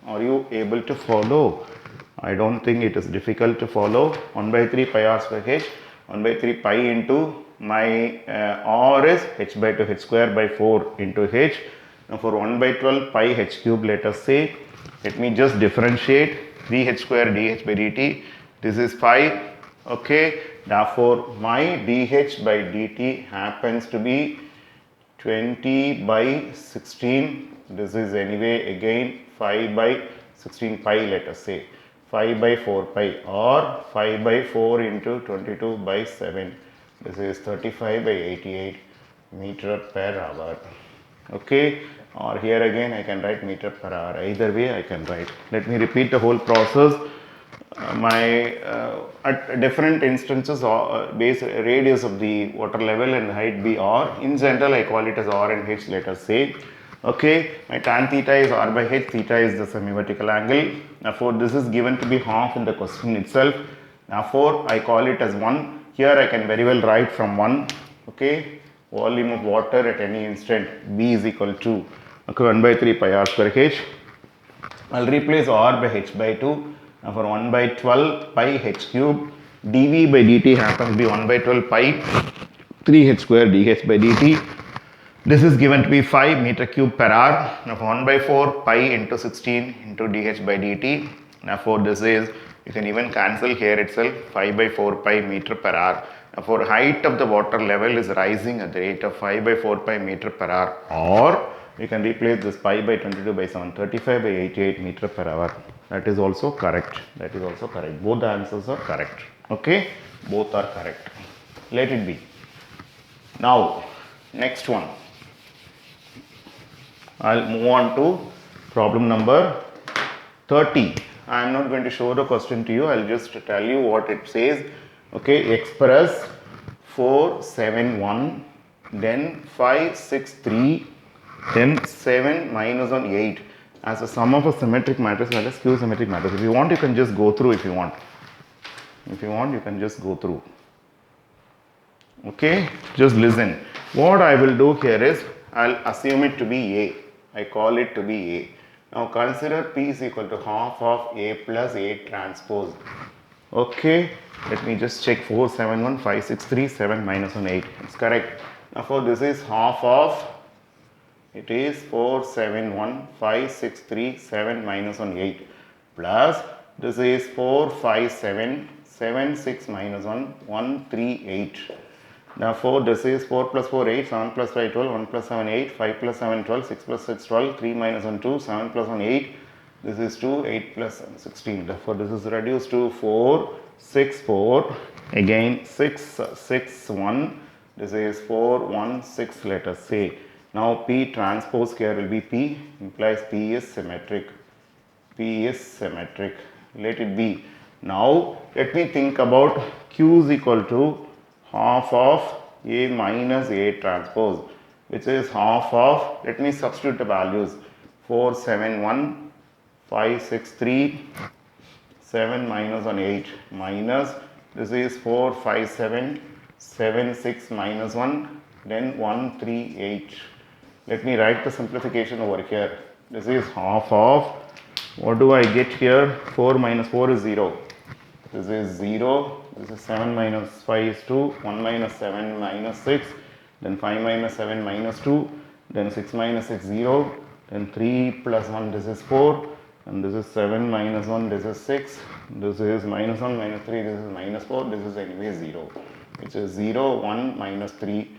Are you able to follow? I don't think it is difficult to follow. 1 by 3 pi r square h, 1 by 3 pi into my r is h by 2 h square by 4 into h. Now for 1 by 12 pi h cube, let us say, let me just differentiate 3h square dh by dt. This is 5. Okay, therefore my dh by dt happens to be 20 by 16. This is anyway again 5 by 16 pi, let us say 5 by 4 pi, or 5 by 4 into 22 by 7. This is 35 by 88 meter per hour. Okay, or here again I can write meter per hour. Either way I can write. Let me repeat the whole process. At different instances, base radius of the water level and height be r. In general, I call it as r and h, let us say. Okay, my tan theta is r by h, theta is the semi-vertical angle. Therefore, this is given to be half in the question itself. Therefore, I call it as 1. Here I can very well write from 1. Okay, volume of water at any instant, b is equal to, okay, 1 by 3 pi r square h. I'll replace r by h by 2. For 1 by 12 pi h cube, dv by dt happens to be 1 by 12 pi 3h square dh by dt. This is given to be 5 meter cube per hour. Now 1 by 4 pi into 16 into dh by dt. Therefore, this is, you can even cancel here itself, 5 by 4 pi meter per hour. Therefore, height of the water level is rising at the rate of 5 by 4 pi meter per hour, or you can replace this pi by 22 by 7, 35 by 88 meter per hour. That is also correct. That is also correct. Both the answers are correct. Okay, both are correct. Let it be. Now, next one. I'll move on to problem number 30. I am not going to show the question to you. I'll just tell you what it says. Okay, express 471, then 563, then 7 minus 1 8 as a sum of a symmetric matrix and a skew symmetric matrix. If you want, you can just go through if you want. If you want, you can just go through. Okay, just listen. What I will do here is, I'll assume it to be A. I call it to be A. Now consider P is equal to half of A plus A transpose. Okay, let me just check 471, 563, 7 minus 1, 8. It's correct. Now for this is half of, it is 471, 563, 7 minus 1, 8 plus this is 457, 7 6 minus 1, 1 3 8. Therefore, this is 4 plus 4, 8, 7 plus 5, 12, 1 plus 7, 8, 5 plus 7, 12, 6 plus 6, 12, 3 minus 1, 2, 7 plus 1, 8, this is 2, 8 plus 7, 16. Therefore, this is reduced to 4, 6, 4, again 6, 6, 1, this is 4, 1, 6, let us say. Now, P transpose here will be P, implies P is symmetric. P is symmetric. Let it be. Now, let me think about Q is equal to half of A minus A transpose, which is half of, let me substitute the values, 4, 7, 1, 5, 6, 3, 7 minus 1, 8, minus, this is 4, 5, 7, 7, 6 minus 1, then 1, 3, 8. Let me write the simplification over here. This is half of, what do I get here? 4 minus 4 is 0. This is 0. This is 7 minus 5 is 2. 1 minus 7 minus 6. Then 5 minus 7 minus 2. Then 6 minus 6 0. Then 3 plus 1, this is 4. And this is 7 minus 1, this is 6. This is minus 1 minus 3, this is minus 4. This is anyway 0. Which is 0, 1 minus 3.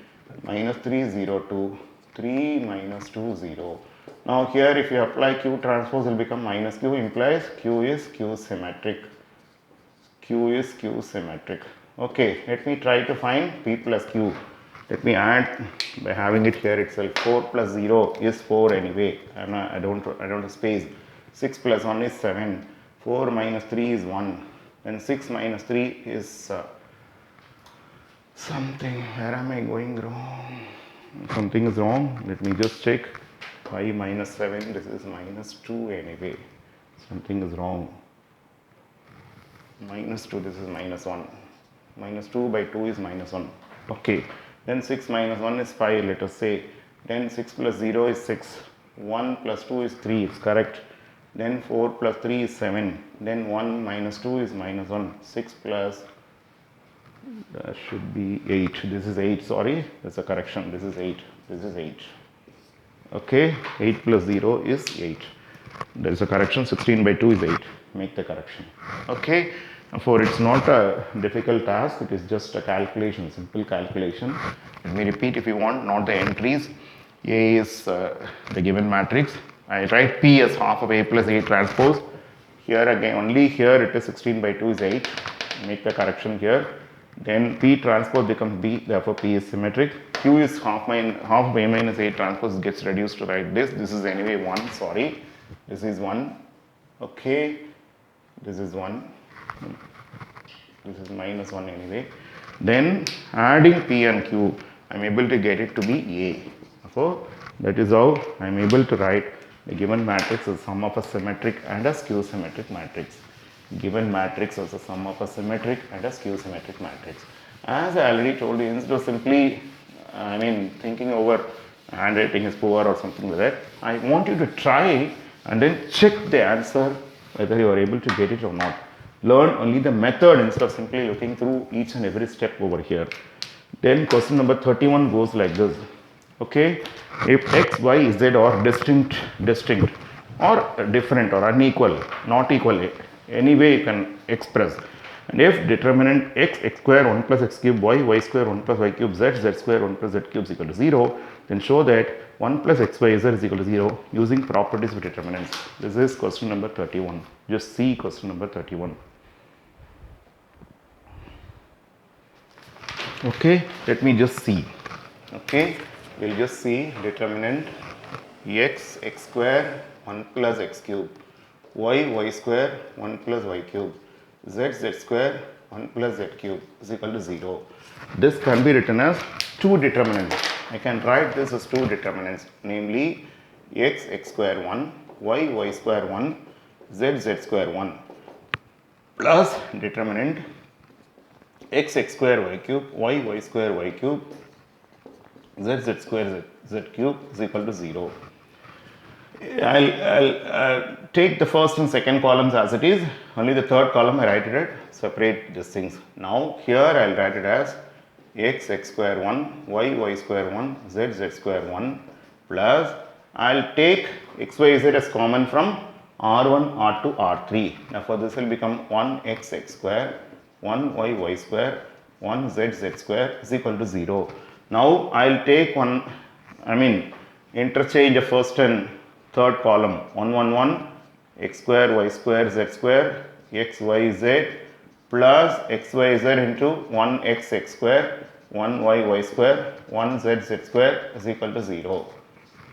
Minus 3, 0, 2. 3 minus 2, 0. Now here if you apply Q transpose will become minus Q, implies Q is Q symmetric. Q is Q symmetric. Okay, let me try to find P plus Q. Let me add by having it here itself. 4 plus 0 is 4 anyway. I don't have space. 6 plus 1 is 7. 4 minus 3 is 1. Then 6 minus 3 is something. Where am I going wrong? Something is wrong. Let me just check. 5 minus 7, this is minus 2 anyway. Something is wrong. Minus 2, this is minus 1. Minus 2 by 2 is minus 1. Okay. Then 6 minus 1 is 5, let us say. Then 6 plus 0 is 6. 1 plus 2 is 3, it's correct. Then 4 plus 3 is 7. Then 1 minus 2 is minus 1. 6 plus, that should be 8. This is 8, sorry. That's a correction. This is 8. This is 8. Okay, 8 plus 0 is 8. There is a correction, 16 by 2 is 8. Make the correction. Okay, therefore it's not a difficult task, it is just a calculation, simple calculation. Let me repeat if you want, not the entries. A is the given matrix. I write P as half of A plus A transpose. Here again, only here it is 16 by 2 is 8. Make the correction here. Then P transpose becomes B, therefore P is symmetric. Q is half of A minus A transpose gets reduced to write this. This is anyway 1, sorry. This is 1. Okay. This is 1. This is minus 1 anyway. Then adding P and Q, I am able to get it to be A. Therefore, that is how I am able to write the given matrix as sum of a symmetric and a skew symmetric matrix. Given matrix as a sum of a symmetric and a skew symmetric matrix. As I already told you, instead of simply, thinking over handwriting is poor or something like that, I want you to try and then check the answer whether you are able to get it or not. Learn only the method instead of simply looking through each and every step over here. Then question number 31 goes like this. Okay, if x, y, z are distinct or different or unequal, not equal, any way you can express. And if determinant x square 1 plus x cube, y square 1 plus y cube, z square 1 plus z cube is equal to 0, then show that 1 plus x y z is equal to 0 using properties of determinants. This is question number 31. Just see question number 31. Okay, let me just see. Okay, we'll just see determinant x square 1 plus x cube, y square 1 plus y cube, z square 1 plus z cube is equal to 0. This can be written as two determinants. I can write this as two determinants, namely x square 1, y square 1, z square 1 plus determinant x square y cube, y square y cube, z square z cube is equal to 0. I'll take the first and second columns as it is, only the third column I write it, separate these things. Now here I'll write it as x square 1, y square 1, z square 1 plus I'll take x, y, z as common from R1, R2, R3. Therefore, this will become 1x square, 1y square 1z square is equal to 0. Now I'll take interchange the first and third column. 1 1 1 x square y square z square x y z plus x y z into 1 x x square 1 y y square 1 z z square is equal to 0.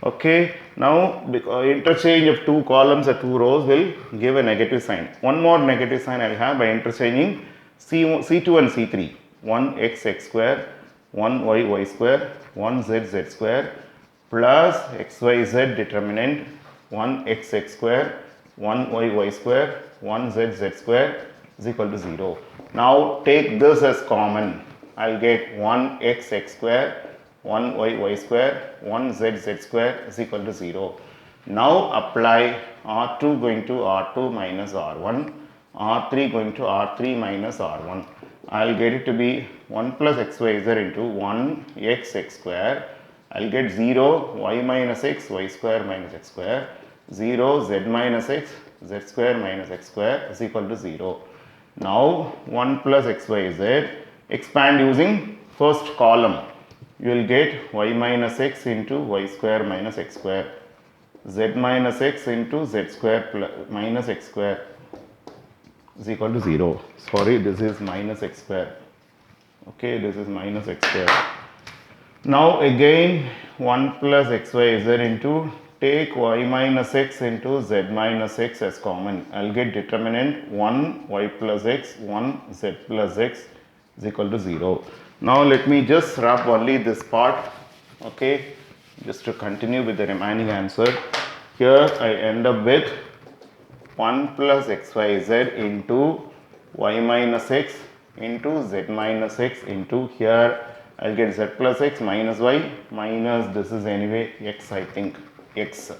Okay, now because interchange of two columns or two rows will give a negative sign. One more negative sign I will have by interchanging C2 and C3. 1 x x square 1 y y square 1 z z square plus x y z determinant 1 x x square 1 y y square 1 z z square is equal to 0. Now take this as common. I will get 1 x x square 1 y y square 1 z z square is equal to 0. Now apply R2 going to R2 minus R1, R3 going to R3 minus R1. I will get it to be 1 plus xyz into 1 x x square. I will get 0 y minus x y square minus x square, 0 z minus x z square minus x square is equal to 0. Now 1 plus xyz, expand using first column. You will get y minus x into y square minus x square, z minus x into z square plus minus x square is equal to 0. Sorry, this is minus x square. Okay, this is minus x square. Now again 1 plus xyz into, take y minus x into z minus x as common. I will get determinant 1 y plus x 1 z plus x is equal to 0. Now let me just wrap only this part, okay, just to continue with the remaining answer. Here I end up with 1 plus xyz into y minus x into z minus x into, here I will get z plus x minus y minus, this is anyway x, I think x,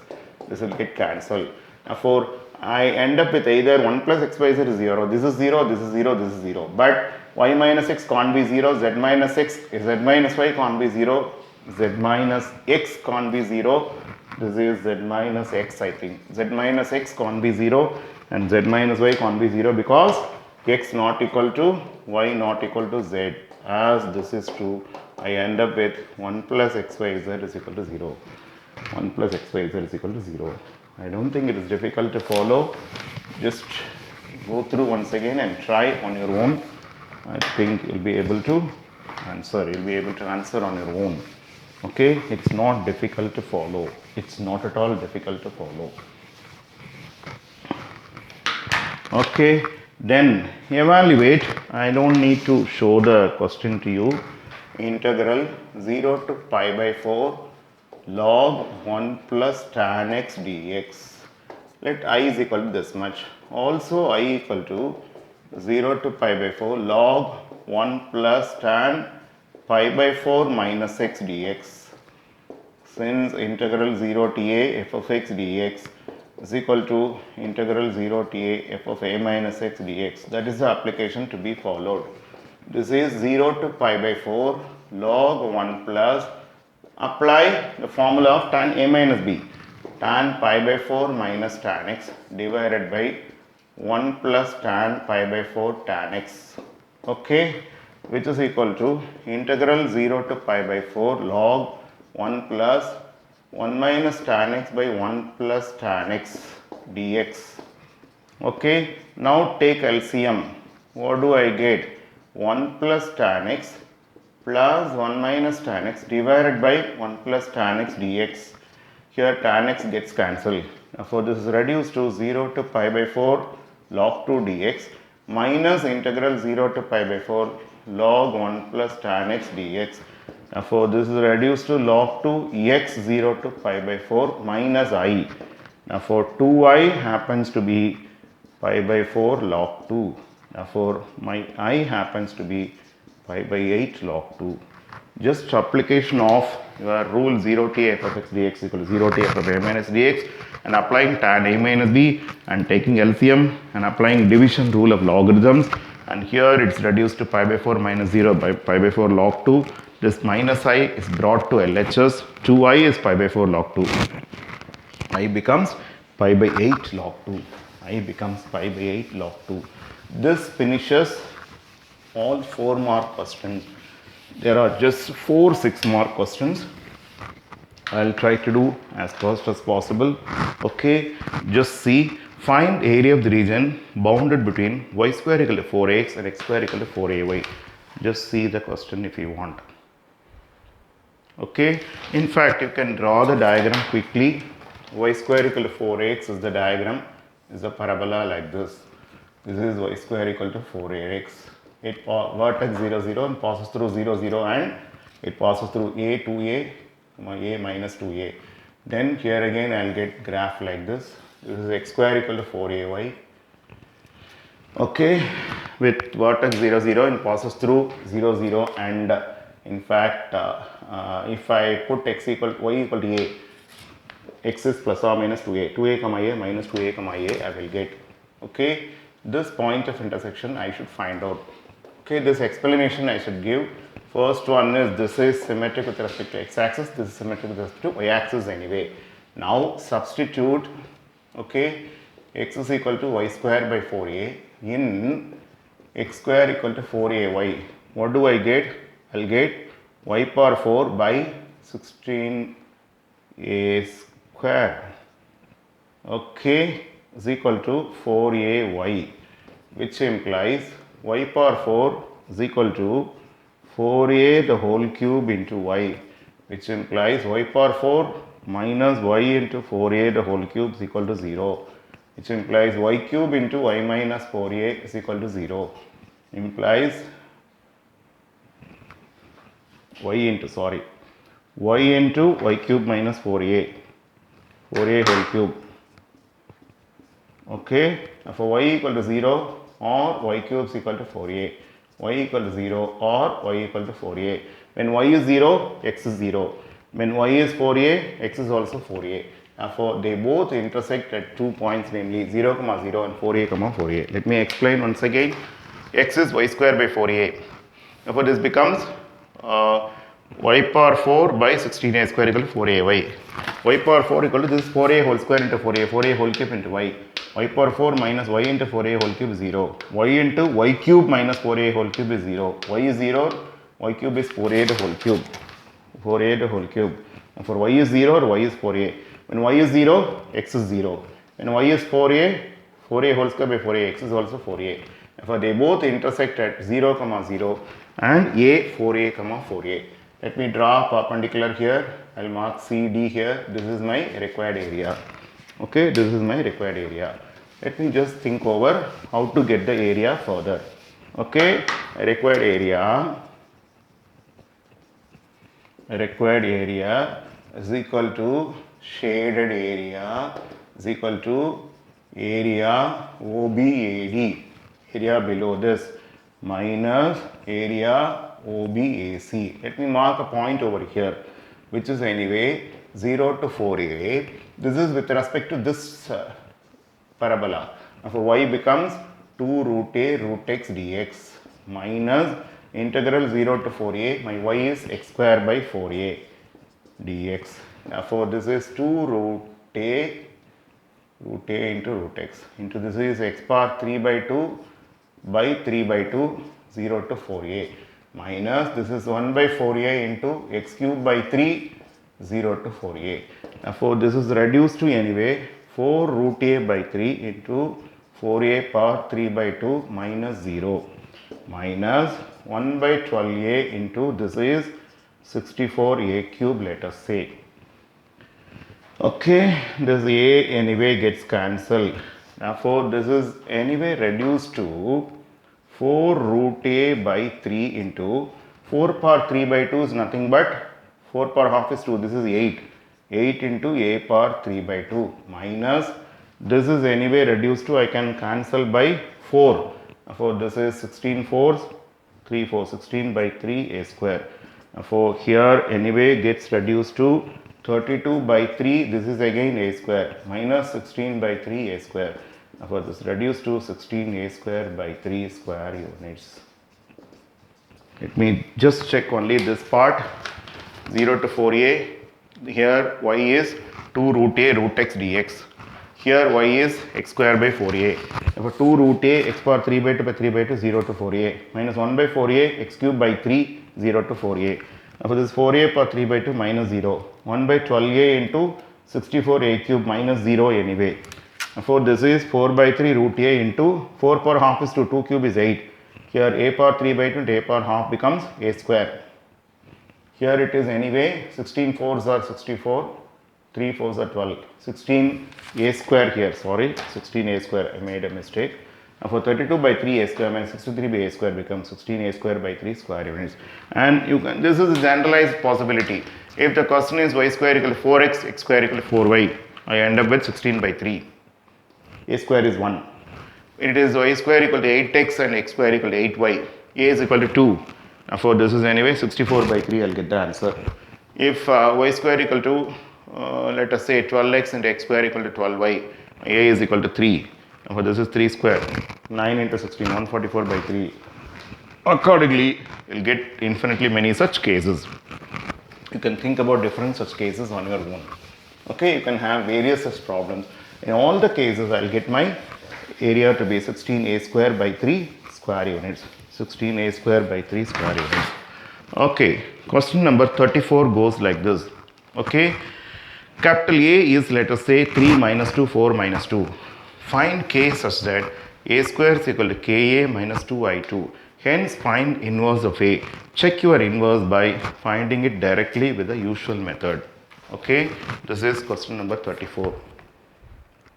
this will get cancelled. Therefore I end up with either 1 plus xyz is 0, this is 0, this is 0, this is 0, but y minus x can't be 0, z minus x, z minus y can't be 0, z minus x can't be 0, this is z minus x, I think, z minus x can't be 0 and z minus y can't be 0 because x not equal to y not equal to z. As this is true, I end up with 1 plus xyz is equal to 0, 1 plus xyz is equal to 0. I don't think it is difficult to follow, just go through once again and try on your own. I think you'll be able to answer. You'll be able to answer on your own. Okay, it's not difficult to follow. It's not at all difficult to follow. Okay, then evaluate. I don't need to show the question to you. Integral 0 to pi by 4 log 1 plus tan x dx. Let I is equal to this much. Also I equal to 0 to pi by 4 log 1 plus tan pi by 4 minus x dx. Since integral 0 to a f of x dx is equal to integral 0 to a f of a minus x dx. That is the application to be followed. This is 0 to pi by 4 log 1 plus, apply the formula of tan a minus b, tan pi by 4 minus tan x divided by 1 plus tan pi by 4 tan x, okay, which is equal to integral 0 to pi by 4 log 1 plus 1 minus tan x by 1 plus tan x dx. Okay, now take LCM. What do I get? 1 plus tan x plus 1 minus tan x divided by 1 plus tan x dx. Here tan x gets cancelled. Therefore, this is reduced to 0 to pi by 4 log 2 dx minus integral 0 to pi by 4 log 1 plus tan x dx. Therefore, this is reduced to log 2 x 0 to pi by 4 minus I. Therefore, 2I happens to be pi by 4 log 2. Therefore, my I happens to be pi by 8 log 2. Just application of your rule 0 to f of x dx equal to 0 to f of a minus dx and applying tan a minus b and taking LCM and applying division rule of logarithms, and here it's reduced to pi by 4 minus 0 by pi by 4 log 2. This minus I is brought to LHS. 2I is pi by 4 log 2. I becomes pi by 8 log 2. I becomes pi by 8 log 2. This finishes all 4 mark questions. There are just 4 6 mark questions. I'll try to do as fast as possible. Okay, just see, find area of the region bounded between y square equal to 4x and x square equal to 4ay. Just see the question if you want. Okay, in fact, you can draw the diagram quickly. Y square equal to 4x is the diagram, is a parabola like this. This is y square equal to 4ax. It vertex 0 0 and passes through 0 0 and it passes through a 2a, a minus 2a. Then here again I will get graph like this. This is x square equal to 4ay. Okay, with vertex 0 0 and passes through 0 0 and in fact if I put x equal y equal to a, x is plus or minus 2a comma a minus 2a comma a, I will get. Okay, this point of intersection I should find out. Okay, this explanation I should give. First one is this is symmetric with respect to x axis, this is symmetric with respect to y axis anyway. Now substitute, okay, x is equal to y square by 4a in x square equal to 4ay. What do I get? I'll get y power 4 by 16a square, okay, is equal to 4ay, which implies y power 4 is equal to 4a the whole cube into y, which implies y power 4 minus y into 4a the whole cube is equal to 0, which implies y cube into y minus 4a is equal to 0, implies y into y cube minus 4a whole cube. Okay, for y equal to 0 or y cube is equal to 4a, y equal to 0 or y equal to 4a. When y is 0, x is 0. When y is 4a, x is also 4a. Therefore, they both intersect at 2 points, namely 0, 0 and 4a, 4a. Let me explain once again. X is y square by 4a. Therefore, this becomes y power 4 by 16a square equal to 4ay. Y power 4 equal to this 4a whole square into 4a whole cube into y. Y power 4 minus y into 4a whole cube is 0. Y into y cube minus 4a whole cube is 0. Y is 0, y cube is 4a the whole cube. 4a the whole cube. For y is 0 or y is 4a. When y is 0, x is 0. When y is 4a, 4a whole square by 4a, x is also 4a. Therefore, they both intersect at 0, 0 and a 4a, 4a. Let me draw perpendicular here. I will mark CD here. This is my required area. Okay, this is my required area. Let me just think over how to get the area further. Okay, required area is equal to shaded area is equal to area OBAD, area below this, minus area OBAC. Let me mark a point over here, which is anyway 0 to 4a. This is with respect to this parabola. Therefore, y becomes 2 root a root x dx minus integral 0 to 4a. My y is x square by 4a dx. Therefore, this is 2 root a into root x into this is x power 3 by 2 by 3 by 2 0 to 4a minus this is 1 by 4a into x cube by 3 0 to 4a. Therefore, this is reduced to anyway 4 root a by 3 into 4a power 3 by 2 minus 0 minus 1 by 12a into this is 64a cube, let us say. Okay, this a anyway gets cancelled. Therefore, this is anyway reduced to 4 root a by 3 into 4 power 3 by 2 is nothing but 4 power half is 2. This is 8. 8 into a power 3 by 2 minus this is anyway reduced to I can cancel by 4. Therefore, this is 16 fours 3 4 16 by 3 a square. Therefore, here anyway gets reduced to 32 by 3, this is again a square minus 16 by 3 a square. Therefore, this is reduced to 16 a square by 3 square units. Let me just check only this part. 0 to 4a, here y is 2 root a root x dx. Here y is x square by 4a. Therefore 2 root a x power 3 by 2 by 3 by 2 0 to 4a minus 1 by 4a x cube by 3 0 to 4a. Therefore this is 4a power 3 by 2 minus 0. 1 by 12a into 64a cube minus 0 anyway. Therefore this is 4 by 3 root a into 4 power half is 2 cube is 8. Here a power 3 by 2 and a power half becomes a square. Here it is anyway 16 4s are 64, 3 4s are 12. 16 a square here, sorry, 16 a square, I made a mistake. For 32 by 3 a square minus 63 by a square becomes 16 a square by 3 square units. And you can, this is a generalized possibility. If the question is y square equal to 4x, x square equal to 4y, I end up with 16 by 3. A square is 1. It is y square equal to 8x and x square equal to 8y. A is equal to 2. Therefore, this is anyway 64 by 3, I'll get the answer. If y square equal to let us say 12x and x square equal to 12y, a is equal to 3. Therefore, this is 3 square. 9 into 16, 144 by 3. Accordingly, you'll get infinitely many such cases. You can think about different such cases on your own. Okay, you can have various such problems. In all the cases, I'll get my area to be 16a square by 3 square units. 16a square by 3 square units. Okay, question number 34 goes like this. Okay, capital A is, let us say, 3 minus 2, 4 minus 2. Find k such that a square is equal to ka minus 2i2. Hence, find inverse of a. Check your inverse by finding it directly with the usual method. Okay, this is question number 34.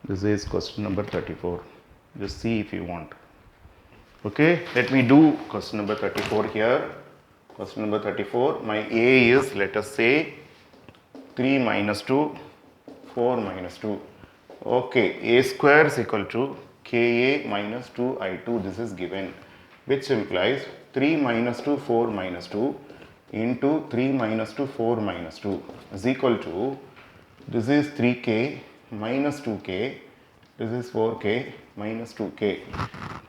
This is question number 34. Just see if you want. Okay, let me do question number 34 here. Question number 34. My a is, let us say, 3 minus 2, 4 minus 2. Okay, a square is equal to ka minus 2i2. This is given, which implies 3 minus 2, 4 minus 2 into 3 minus 2, 4 minus 2 is equal to, this is 3k minus 2k, this is 4k minus 2k.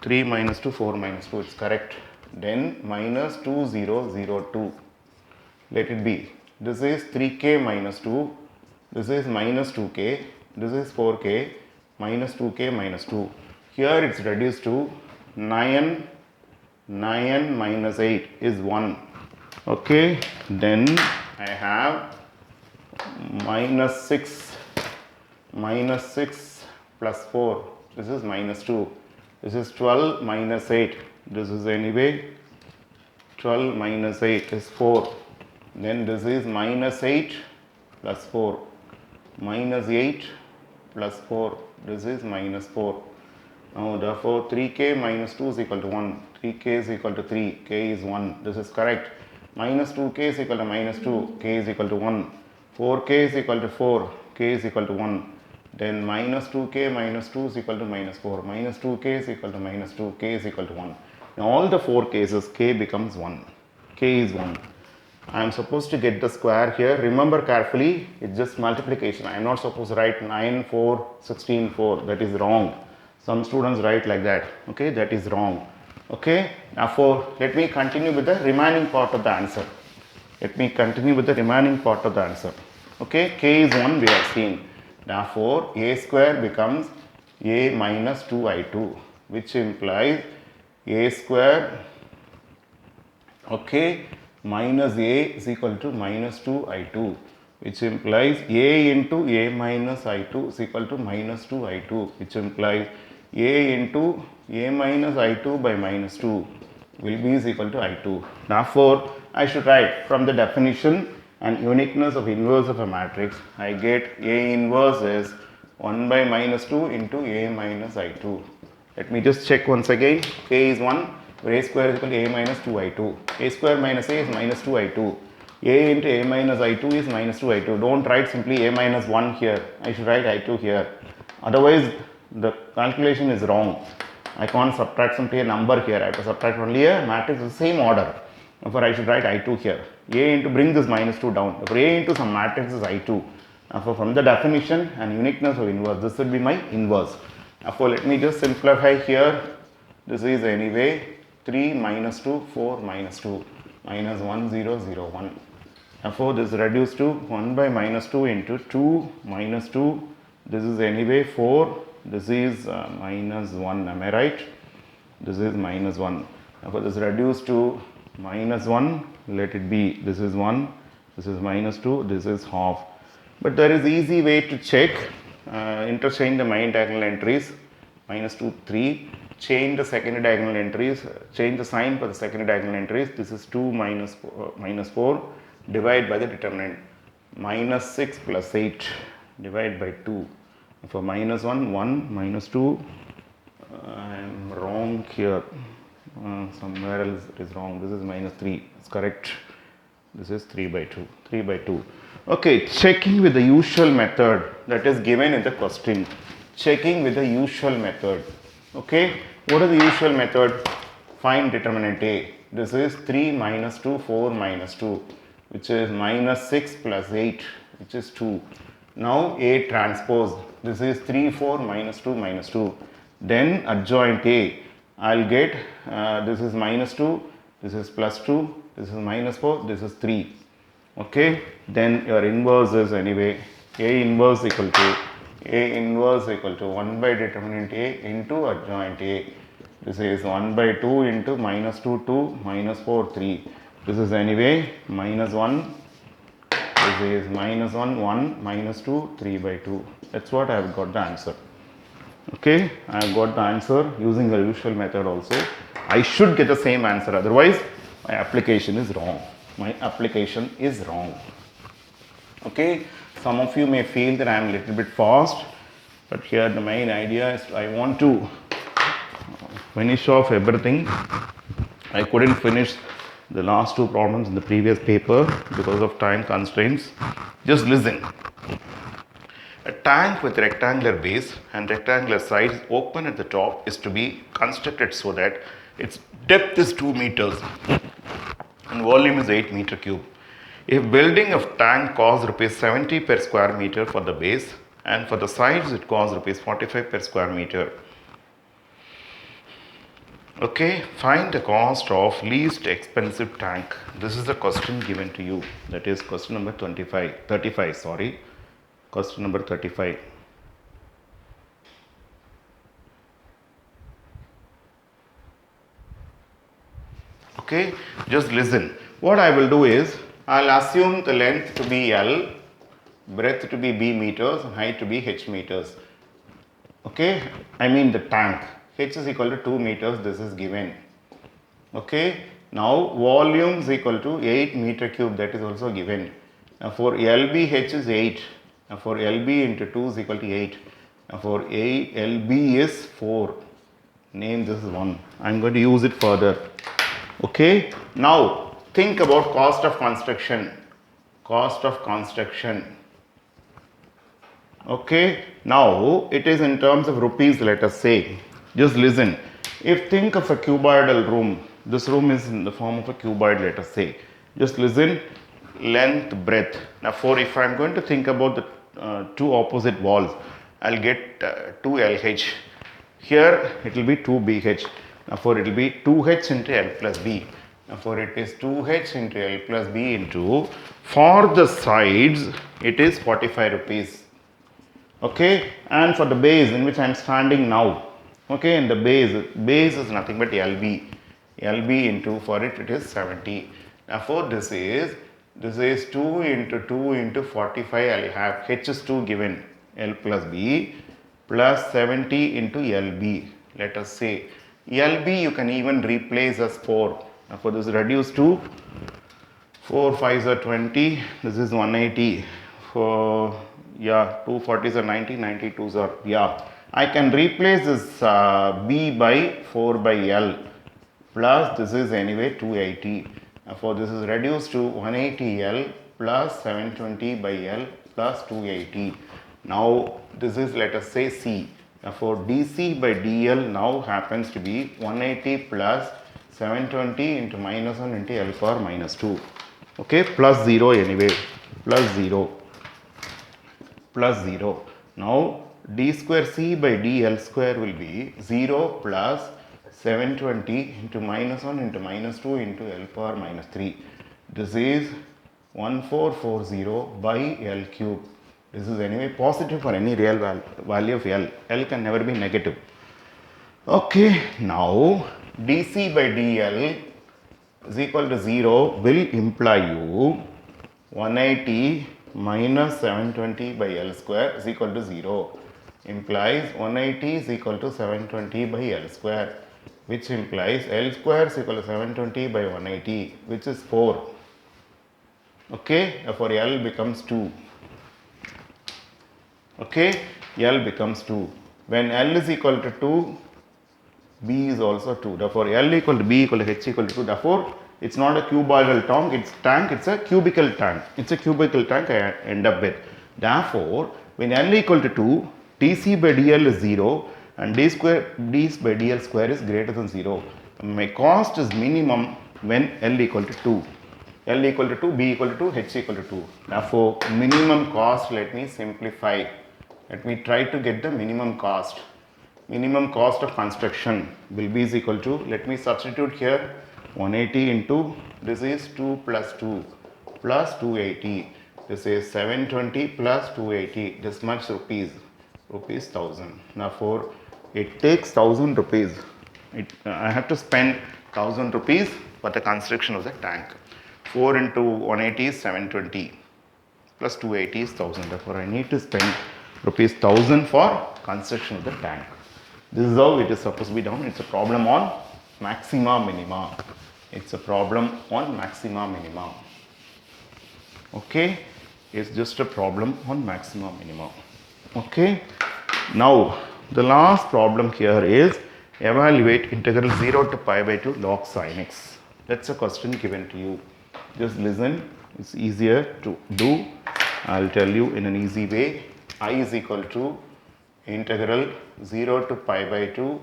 3 minus 2, 4 minus 2, it's correct. Then minus 2002. Let it be. This is 3k minus 2, this is minus 2k, this is 4k minus 2k minus 2. Here it's reduced to 9 minus 8 is 1. Okay, then I have minus 6 plus 4, this is minus 2, this is 12 minus 8, this is anyway 12 minus 8 is 4, then this is minus 8 plus 4, minus 8 plus 4, this is minus 4. Now therefore 3k minus 2 is equal to 1, 3k is equal to 3, k is 1, this is correct. Minus 2k is equal to minus 2, k is equal to 1, 4k is equal to 4, k is equal to 1. Then minus 2k minus 2 is equal to minus 4, minus 2k is equal to minus 2, k is equal to 1. In all the 4 cases, k becomes 1, k is 1. I am supposed to get the square here. Remember carefully, it's just multiplication. I am not supposed to write 9, 4, 16, 4. That is wrong. Some students write like that. Okay, that is wrong. Okay, therefore, let me continue with the remaining part of the answer. Okay, k is 1 we have seen. Therefore, a square becomes a minus 2i2, which implies a square, okay, minus a is equal to minus 2i2, which implies a into a minus i2 is equal to minus 2i2, which implies a into a minus i2 by minus 2 will be is equal to i2. Therefore, I should write from the definition and uniqueness of inverse of a matrix, I get a inverse is 1 by minus 2 into a minus i2. Let me just check once again. K is 1, where a square is equal to a minus 2i2. A square minus a is minus 2i2. A into a minus i2 is minus 2i2. Don't write simply a minus 1 here. I should write i2 here. Otherwise, the calculation is wrong. I can't subtract simply a number here. I have to subtract only a matrix of the same order. Therefore, I should write i2 here. A into, bring this minus 2 down. Therefore, a into some matrix is i2. Therefore, from the definition and uniqueness of inverse, this will be my inverse. Therefore, let me just simplify here. This is anyway 3 minus 2, 4 minus 2, minus 1, 0, 0, 1. Therefore, this is reduced to 1 by minus 2 into 2 minus 2, This is anyway 4. This is minus 1. Am I right? This is minus 1. Therefore, this is reduced to minus 1. Let it be. This is 1. This is minus 2. This is half. But there is easy way to check. Interchange the main diagonal entries. Minus 2, 3. Change the second diagonal entries. Change the sign for the second diagonal entries. This is 2 minus 4. Divide by the determinant. Minus 6 plus 8. Divide by 2. For minus 1, 1, minus 2. I am wrong here. Somewhere else it is wrong. This is minus 3. It's correct. This is 3 by 2. 3 by 2. Okay, checking with the usual method that is given in the question. Checking with the usual method. Okay, what is the usual method? Find determinant A. This is 3 minus 2, 4 minus 2, which is minus 6 plus 8, which is 2. Now A transpose. This is 3, 4 minus 2 minus 2. Then adjoint A. I'll get this is minus 2, this is plus 2, this is minus 4, this is 3. Okay, then your inverse is anyway A inverse equal to 1 by determinant A into adjoint A. This is 1 by 2 into minus 2, 2, minus 4, 3. This is anyway minus 1. This is minus 1, 1, minus 2, 3 by 2. That's what I have got the answer. Okay, I have got the answer using the usual method also. I should get the same answer, otherwise my application is wrong. Okay, some of you may feel that I am a little bit fast, but here the main idea is I want to finish off everything. I couldn't finish the last two problems in the previous paper because of time constraints. Just listen. A tank with rectangular base and rectangular sides open at the top is to be constructed so that its depth is 2 meters and volume is 8 meter cube. If building of tank costs rupees 70 per square meter for the base and for the sides it costs rupees 45 per square meter. Okay, find the cost of least expensive tank. This is the question given to you. That is question number 35, sorry. Question number 35. Okay, just listen. What I will do is, I'll assume the length to be L, breadth to be B meters, and height to be H meters. Okay, I mean the tank. H is equal to 2 meters, this is given. Okay, now volume is equal to 8 meter cube, that is also given. Now for LBH is 8. Now for LB into 2 is equal to 8. Now for LB is 4. Name this is 1. I am going to use it further. Okay. Now think about cost of construction. Cost of construction. Okay. Now it is in terms of rupees, let us say. Just listen. If think of a cuboidal room. This room is in the form of a cuboid, let us say. Just listen. Length, breadth. Now for if I am going to think about the two opposite walls, I'll get 2 LH. Here it will be 2 BH. Now for it will be 2H into L plus B. Now for it is 2H into L plus B into, for the sides it is 45 rupees. Okay, and for the base in which I am standing now, okay, and the base is nothing but LB into, for it is 70. Therefore this is 2 into 45. I'll have H is 2 given, L plus B plus 70 into LB. Let us say LB you can even replace as 4. Therefore this is reduced to 4 5s are 20. This is 180. For 2 40s are 90. 92s are I can replace this B by 4 by L plus this is anyway 280. Therefore this is reduced to 180 L plus 720 by L plus 280. Now this is, let us say, C. Therefore DC by DL now happens to be 180 plus 720 into minus 1 into L power minus 2. Okay, plus 0 anyway, plus 0. Now D square C by DL square will be 0 plus 720 into minus 1 into minus 2 into L power minus 3. This is 1440 by L cube. This is anyway positive for any real value of L. L can never be negative. Okay, now dc by dl is equal to 0 will imply you 180 minus 720 by L square is equal to 0. Implies 180 is equal to 720 by L square, which implies L square is equal to 720 by 180, which is 4. Okay, therefore L becomes 2. Okay, L becomes 2. When L is equal to 2, B is also 2. Therefore, L equal to B equal to H equal to 2. Therefore, it's not a cuboidal tank, it's a cubical tank. It's a cubical tank I end up with. Therefore, when L equal to 2, dc by dl is 0 and d by dl square is greater than 0. My cost is minimum when L equal to 2. L equal to 2, B equal to 2, H equal to 2. Therefore, minimum cost, let me simplify. Let me try to get the minimum cost. Minimum cost of construction will be is equal to, let me substitute here 180 into, this is 2 plus 2 plus 280. This is 720 plus 280, this much rupees 1000. Therefore, it takes 1000 rupees. I have to spend 1000 rupees for the construction of the tank. 4 into 180 is 720 plus 280 is 1000. Therefore, I need to spend rupees 1000 for construction of the tank. This is how it is supposed to be done. It's a problem on maxima minima. It's a problem on maxima minima. Okay, it's just a problem on maxima minima. Okay, now the last problem here is evaluate integral 0 to pi by 2 log sin x. That's a question given to you. Just listen, it's easier to do. I'll tell you in an easy way. I is equal to integral 0 to pi by 2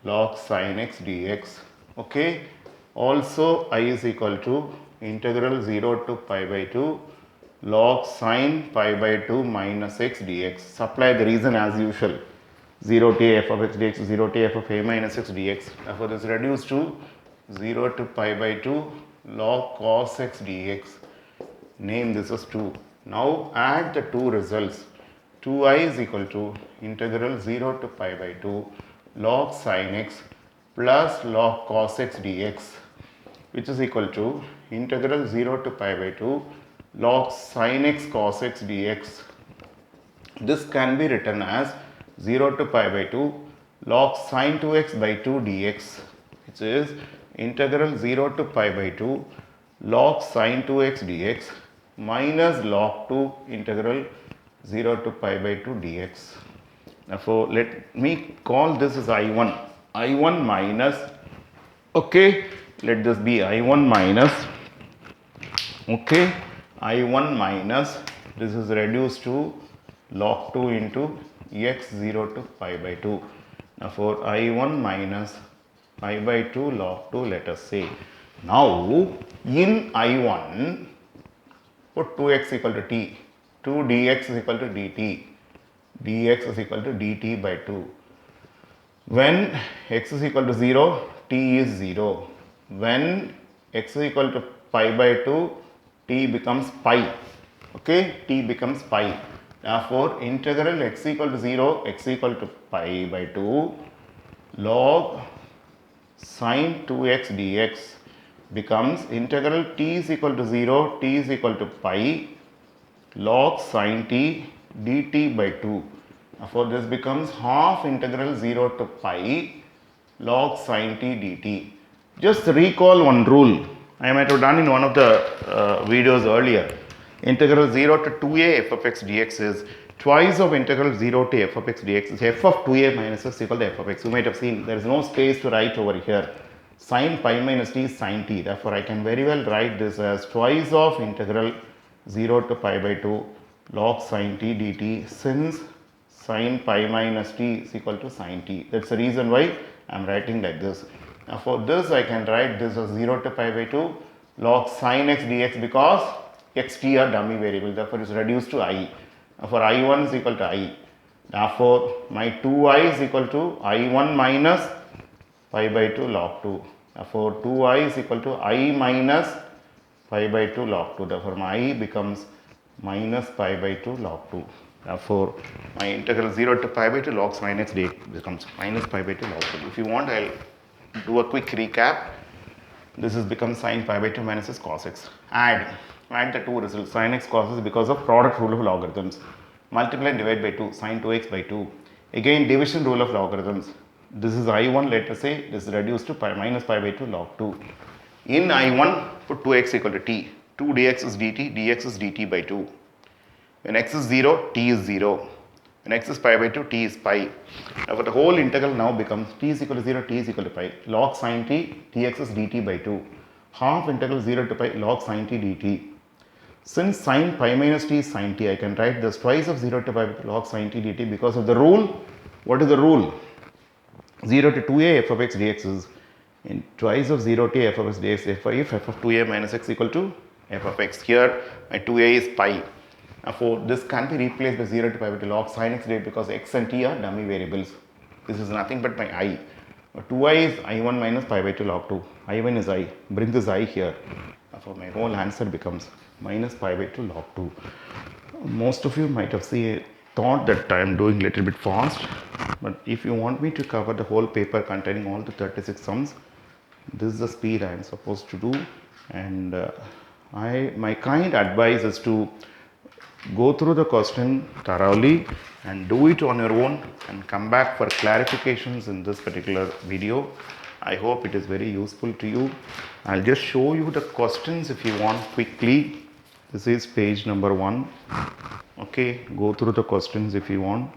log sin x dx. Okay, also I is equal to integral 0 to pi by 2 log sin pi by 2 minus x dx. Supply the reason as usual. 0 to f of x dx, 0 to f of a minus x dx. Therefore, this is reduced to 0 to pi by 2 log cos x dx. Name this as 2. Now add the two results. 2i is equal to integral 0 to pi by 2 log sin x plus log cos x dx, which is equal to integral 0 to pi by 2 log sin x cos x dx. This can be written as 0 to pi by 2 log sin 2x by 2 dx, which is integral 0 to pi by 2 log sin 2x dx minus log 2 integral 0 to pi by 2 dx. Therefore, let me call this as I1. I1 minus, okay, let this be I1 minus, okay, I1 minus, this is reduced to log 2 into x 0 to pi by 2. Therefore, I1 minus pi by 2 log 2, let us say. Now, in I1, put 2x equal to t. 2 dx is equal to dt. Dx is equal to dt by 2. When x is equal to 0, t is 0. When x is equal to pi by 2, t becomes pi. Okay, t becomes pi. Therefore, integral x equal to 0, x equal to pi by 2 log sin 2x dx becomes integral t is equal to 0, t is equal to pi log sin t dt by 2. Therefore, this becomes half integral 0 to pi log sin t dt. Just recall one rule I might have done in one of the videos earlier. Integral 0 to 2a f of x dx is twice of integral 0 to f of x dx is f of 2a minus x equal to f of x. You might have seen there is no space to write over here. Sin pi minus t is sin t. Therefore, I can very well write this as twice of integral 0 to pi by 2 log sin t dt, since sin pi minus t is equal to sin t. That's the reason why I am writing like this. Now, for this I can write this as 0 to pi by 2 log sin x dx, because xt are dummy variable. Therefore, it is reduced to I. For I1 is equal to I. Therefore, my 2i is equal to I1 minus pi by 2 log 2. Therefore, 2i is equal to I minus pi by 2 log 2. Therefore, my I becomes minus pi by 2 log 2. Therefore, my integral 0 to pi by 2 log sin x dx becomes minus pi by 2 log 2. If you want, I'll do a quick recap. This has become sin pi by 2 minus s cos x. Add the two results, sin x cos x, because of product rule of logarithms. Multiply and divide by 2, sin 2x by 2. Again, division rule of logarithms. This is I1, let us say, this is reduced to pi minus pi by 2 log 2. In I1, put 2x equal to t. 2 dx is dt, dx is dt by 2. When x is 0, t is 0. When x is pi by 2, t is pi. Now, the whole integral now becomes t is equal to 0, t is equal to pi. Log sin t, dx is dt by 2. Half integral 0 to pi log sin t dt. Since sin pi minus t is sin t, I can write this twice of 0 to pi with log sin t dt because of the rule. What is the rule? 0 to 2a f of x dx is in twice of 0 to f of x dx if f of 2a minus x equal to f of x. Here my 2a is pi. Therefore, this can be replaced by 0 to pi with log sin x dx because x and t are dummy variables. This is nothing but my I. 2i is I1 minus pi by 2 log 2. I1 is I. Bring this I here. Therefore, my whole answer becomes minus pi by 2 log 2. Most of you might have thought that I am doing a little bit fast, but if you want me to cover the whole paper containing all the 36 sums, this is the speed I am supposed to do. And my kind advice is to go through the question thoroughly and do it on your own and come back for clarifications in this particular video. I hope it is very useful to you. I'll just show you the questions if you want quickly. This is page number 1. Okay, go through the questions if you want.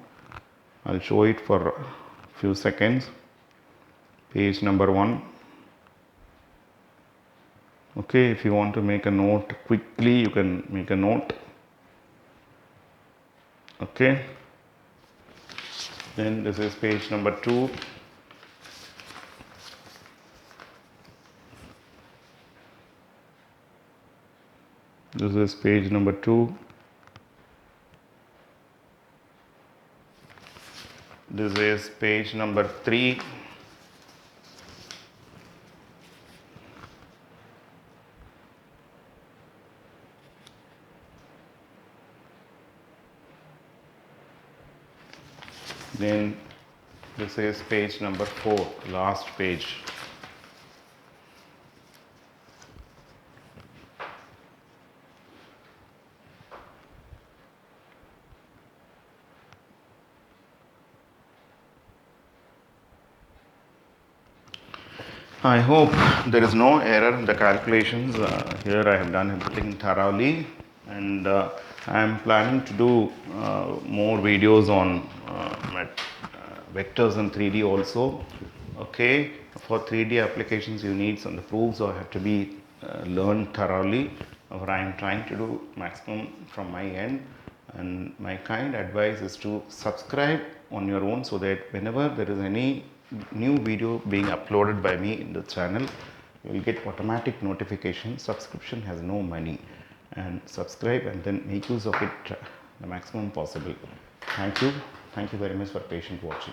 I'll show it for a few seconds. Page number 1. Okay, if you want to make a note quickly, you can make a note. Okay, then this is page number 2. This is page number 2. This is page number 3. Then this is page number 4, last page. I hope there is no error in the calculations. Here I have done everything thoroughly, and I am planning to do more videos on vectors in 3D also. Okay, for 3D applications you need some proofs or have to be learned thoroughly. I am trying to do maximum from my end, and my kind advice is to subscribe on your own so that whenever there is any new video being uploaded by me in the channel, you will get automatic notification. Subscription has no money, and subscribe and then make use of it the maximum possible. Thank you very much for patient watching.